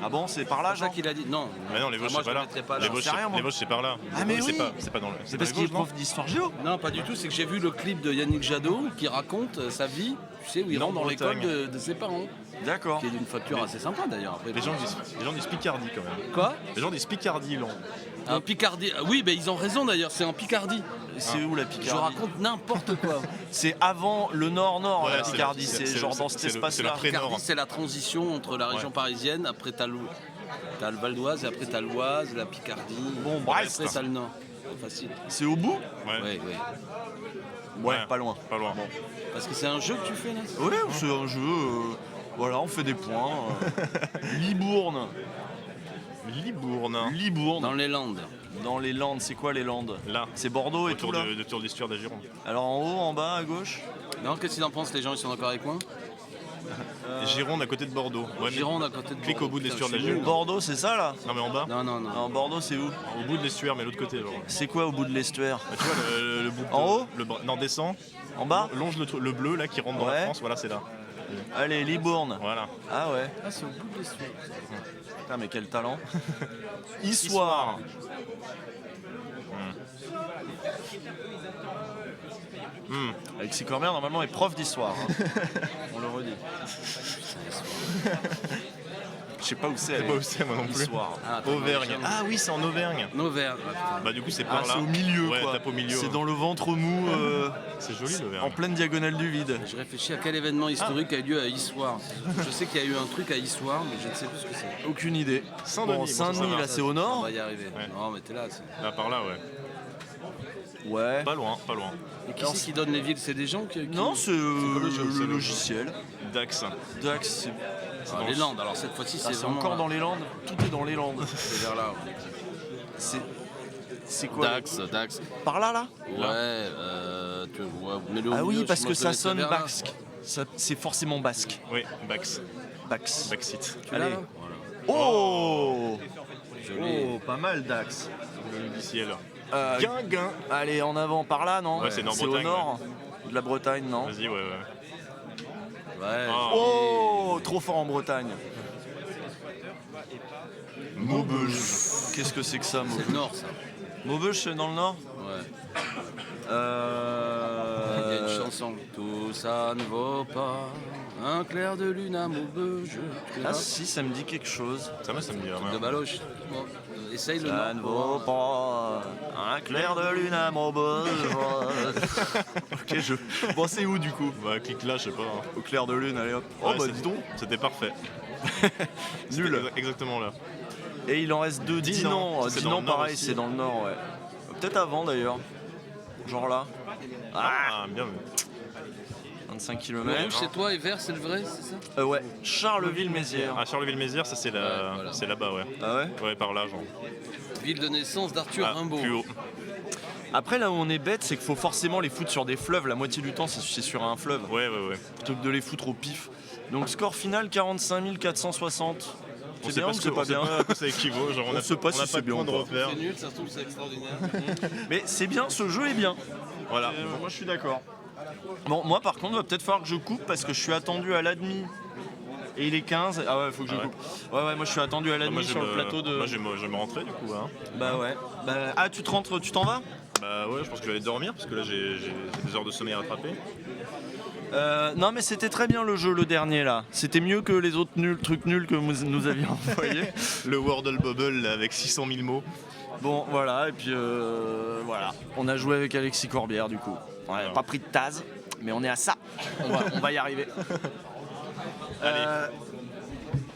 Ah bon, c'est par là, C'est ça genre? qu'il a dit. Non. Mais non, les Vosges, moi, c'est je pas le là. mettrais pas là. Les J'en Vosges, sais rien, moi. les Vosges, c'est par là. Ah, mais c'est oui. pas, c'est pas dans le. C'est dans parce les qu'il est Vosges, non prof d'histoire géo. Non, pas du tout. C'est que j'ai vu le clip de Yannick Jadot qui raconte sa vie. Tu sais, où il Dans rentre dans l'école Bretagne. de ses parents. D'accord. Qui est d'une facture assez sympa d'ailleurs. Après, Les gens disent Picardie quand même. Quoi? Les gens disent Picardie, long. Un Picardie. Ah oui, mais ils ont raison d'ailleurs. C'est en Picardie. C'est où la Je Picardie? raconte n'importe quoi. C'est avant le nord-nord, Ouais, la c'est Picardie. la- C'est c'est- genre c'est- dans cet c'est le- espace-là. c'est la pré- Picardie, Nord. c'est la transition entre la région Ouais. parisienne, après t'as le Val d'Oise, et après t'as l'Oise, la Picardie. Bon, et Brest. après t'as le Nord. Facile. C'est au bout? Ouais. Ouais, ouais. Ouais, pas loin. Pas loin. Parce que c'est un jeu que tu fais là. Ouais, c'est un jeu. Voilà, on fait des points. Libourne. Libourne. Libourne. Dans les Landes. Dans les Landes, c'est quoi les Landes? Là. C'est Bordeaux et tout Autour là. de tour d'histoire d'Agiron. Alors en haut, en bas, à gauche? Non, qu'est-ce qu'ils en pensent les gens? Ils sont d'accord avec moi? Gironde à côté de Bordeaux. Ouais, mais Gironde à côté de clique au bout de Putain, l'estuaire je suis d'Agiron. nul. Bordeaux, c'est ça là? Non mais en bas. Non, non, non. En Bordeaux, c'est où? Au bout de l'estuaire, mais l'autre côté. Genre. C'est quoi au bout de l'estuaire? Bah, tu vois le bout de- En haut Non, descend. En bas? Longe le bleu là qui rentre dans Ouais. la France. Voilà, c'est là. Allez, Libourne. Voilà. Ah ouais. Ah, c'est au bout de l'estuaire. Putain, mais quel talent. Issoire. Alexis Corbière, normalement, est prof d'histoire. hein. On le redit. Je sais pas où c'est. C'est pas où c'est, moi non plus. Issoire. Ah, attends, Auvergne. non, Ah oui, c'est en Auvergne. Auvergne. Ah, putain. Bah du coup c'est Ah, par là. c'est au milieu, Ouais, quoi. tape au milieu. C'est dans le ventre mou, C'est joli en l'Auvergne. pleine diagonale du vide. Je réfléchis à quel événement historique a eu lieu à Issoire. Je sais qu'il y a eu un truc à Issoire, mais je ne sais plus ce que c'est. Aucune idée. Saint-Denis, Bon, bon, ça, ça Saint-Denis, va. là, c'est au On nord. va y arriver. Ouais. Non, mais t'es là. Là par là, ouais. Ouais. Pas loin, pas loin. Et qui c'est qui donne les villes? C'est des gens qui. Non, c'est quoi le jeu, c'est le le- logiciel. Dax. Dax, c'est Ah, les Landes. Alors cette fois-ci, c'est c'est vraiment. encore dans les Landes. Tout est dans les Landes. C'est vers là. C'est quoi? Dax. Par là, là? Ouais, ouais, Ah oui, parce que ça sonne basque. basque. c'est forcément basque. Oui, Bax. Bax. Baxit. Allez. Voilà. Oh, Joli. oh, pas mal Dax. Le du ciel. Guinguin. Allez, en avant par là, non? Ouais, c'est au Nord-Bretagne, nord de la Bretagne, non? Vas-y, ouais. Ouais. Oh, trop fort en Bretagne. Maubeuge. Qu'est-ce que c'est que ça, C'est Maubeuge? le nord, ça. Maubeuge, c'est dans le nord? Ouais. Il y a une chanson. Tout ça ne vaut pas un clair de lune à Maubeuge. Ah si, ça me dit quelque chose. Ça me dit rien. De Baloche. Bon, essaye le Ça ne nord. vaut pas un clair de lune à Maubeuge. Ok, Bon, c'est où du coup? Bah, clique là, je sais pas. Hein. Au clair de lune, allez hop. Oh Ouais, bah c'est- dis donc. C'était parfait. Nul. C'était exactement là. Et il en reste deux. Dinan. C'est dans Dinan, le nord pareil, aussi. c'est dans le nord, ouais. Peut-être avant d'ailleurs. Genre là. Ah, bien. 25 Le km. rouge, c'est toi et vert, c'est le vrai, c'est ça? Ouais. Charleville-Mézières. Ah, Charleville-Mézières, ça c'est Ouais, voilà. c'est là-bas, ouais. Ah ouais? Ouais, par là, genre. Ville de naissance d'Arthur Ah, Rimbaud. plus haut. Après, là où on est bête, c'est qu'il faut forcément les foutre sur des fleuves. La moitié du temps, c'est sur un fleuve. Ouais. Plutôt que de les foutre au pif. Donc, score final 45 460. On C'est sait bien pas ou ce c'est que- pas on sait bien? pas à quoi ça équivaut. Genre, On sait pas si n'a c'est de bien point ou de pas. repère. C'est nul, ça se trouve, c'est extraordinaire. Mais c'est bien, ce jeu est bien. Voilà. Moi, je suis d'accord. Bon, moi, par contre, va peut-être falloir que je coupe parce que je suis attendu à l'admi. Et il est 15. Ah ouais, faut que je Ah ouais. coupe. Ouais, moi, je suis attendu à Moi, l'admi je sur le me- plateau de. Moi, je vais me rentrer du coup. Hein. Bah ouais. Ah, tu te rentres, tu t'en vas? Bah ouais, je pense que je vais aller dormir parce que là j'ai des heures de sommeil à rattraper. Non, mais c'était très bien le jeu, le dernier là. C'était mieux que les autres trucs nuls que vous nous aviez envoyés. Le Wordle Bubble là, avec 600 000 mots. Bon, voilà, et puis voilà. On a joué avec Alexis Corbière du coup. On n'a pas pris de Taz, mais on est à ça. On va y arriver.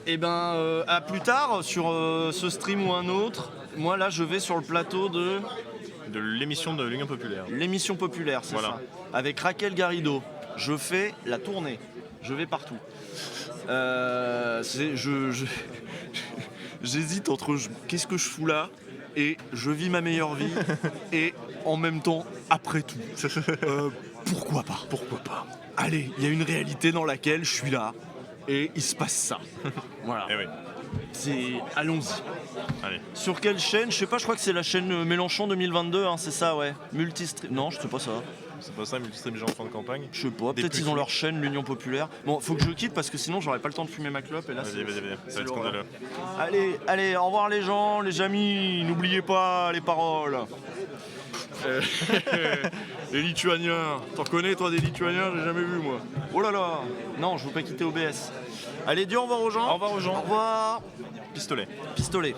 Et ben, à plus tard sur ce stream ou un autre. Moi là, je vais sur le plateau de De l'émission de l'Union Populaire. l'émission populaire, c'est Voilà. ça. Avec Raquel Garrido. Je fais la tournée. Je vais partout. J'hésite entre qu'est-ce que je fous là et je vis ma meilleure vie et en même temps après tout. Pourquoi pas? Pourquoi pas? Allez, il y a une réalité dans laquelle je suis là et il se passe ça. Voilà. Eh oui, Allons-y. allez. Sur quelle chaîne? Je sais pas, je crois que c'est la chaîne Mélenchon 2022, hein, c'est ça, ouais. Multistream. Non, je sais pas ça. C'est pas ça, Multistream Géant en fin de campagne. Je sais pas, Des peut-être ils ont petits. leur chaîne, l'Union Populaire. Bon, faut que je quitte parce que sinon j'aurais pas le temps de fumer ma clope et là Vas-y, ça va être scandaleux. Allez, au revoir les gens, les amis, n'oubliez pas les paroles. Les Lituaniens, t'en connais toi des Lituaniens? J'ai jamais vu moi. Oh là là. Non, je veux pas quitter OBS. Allez, dis au revoir aux gens. Au revoir aux gens. Au revoir. Pistolet. Pistolet.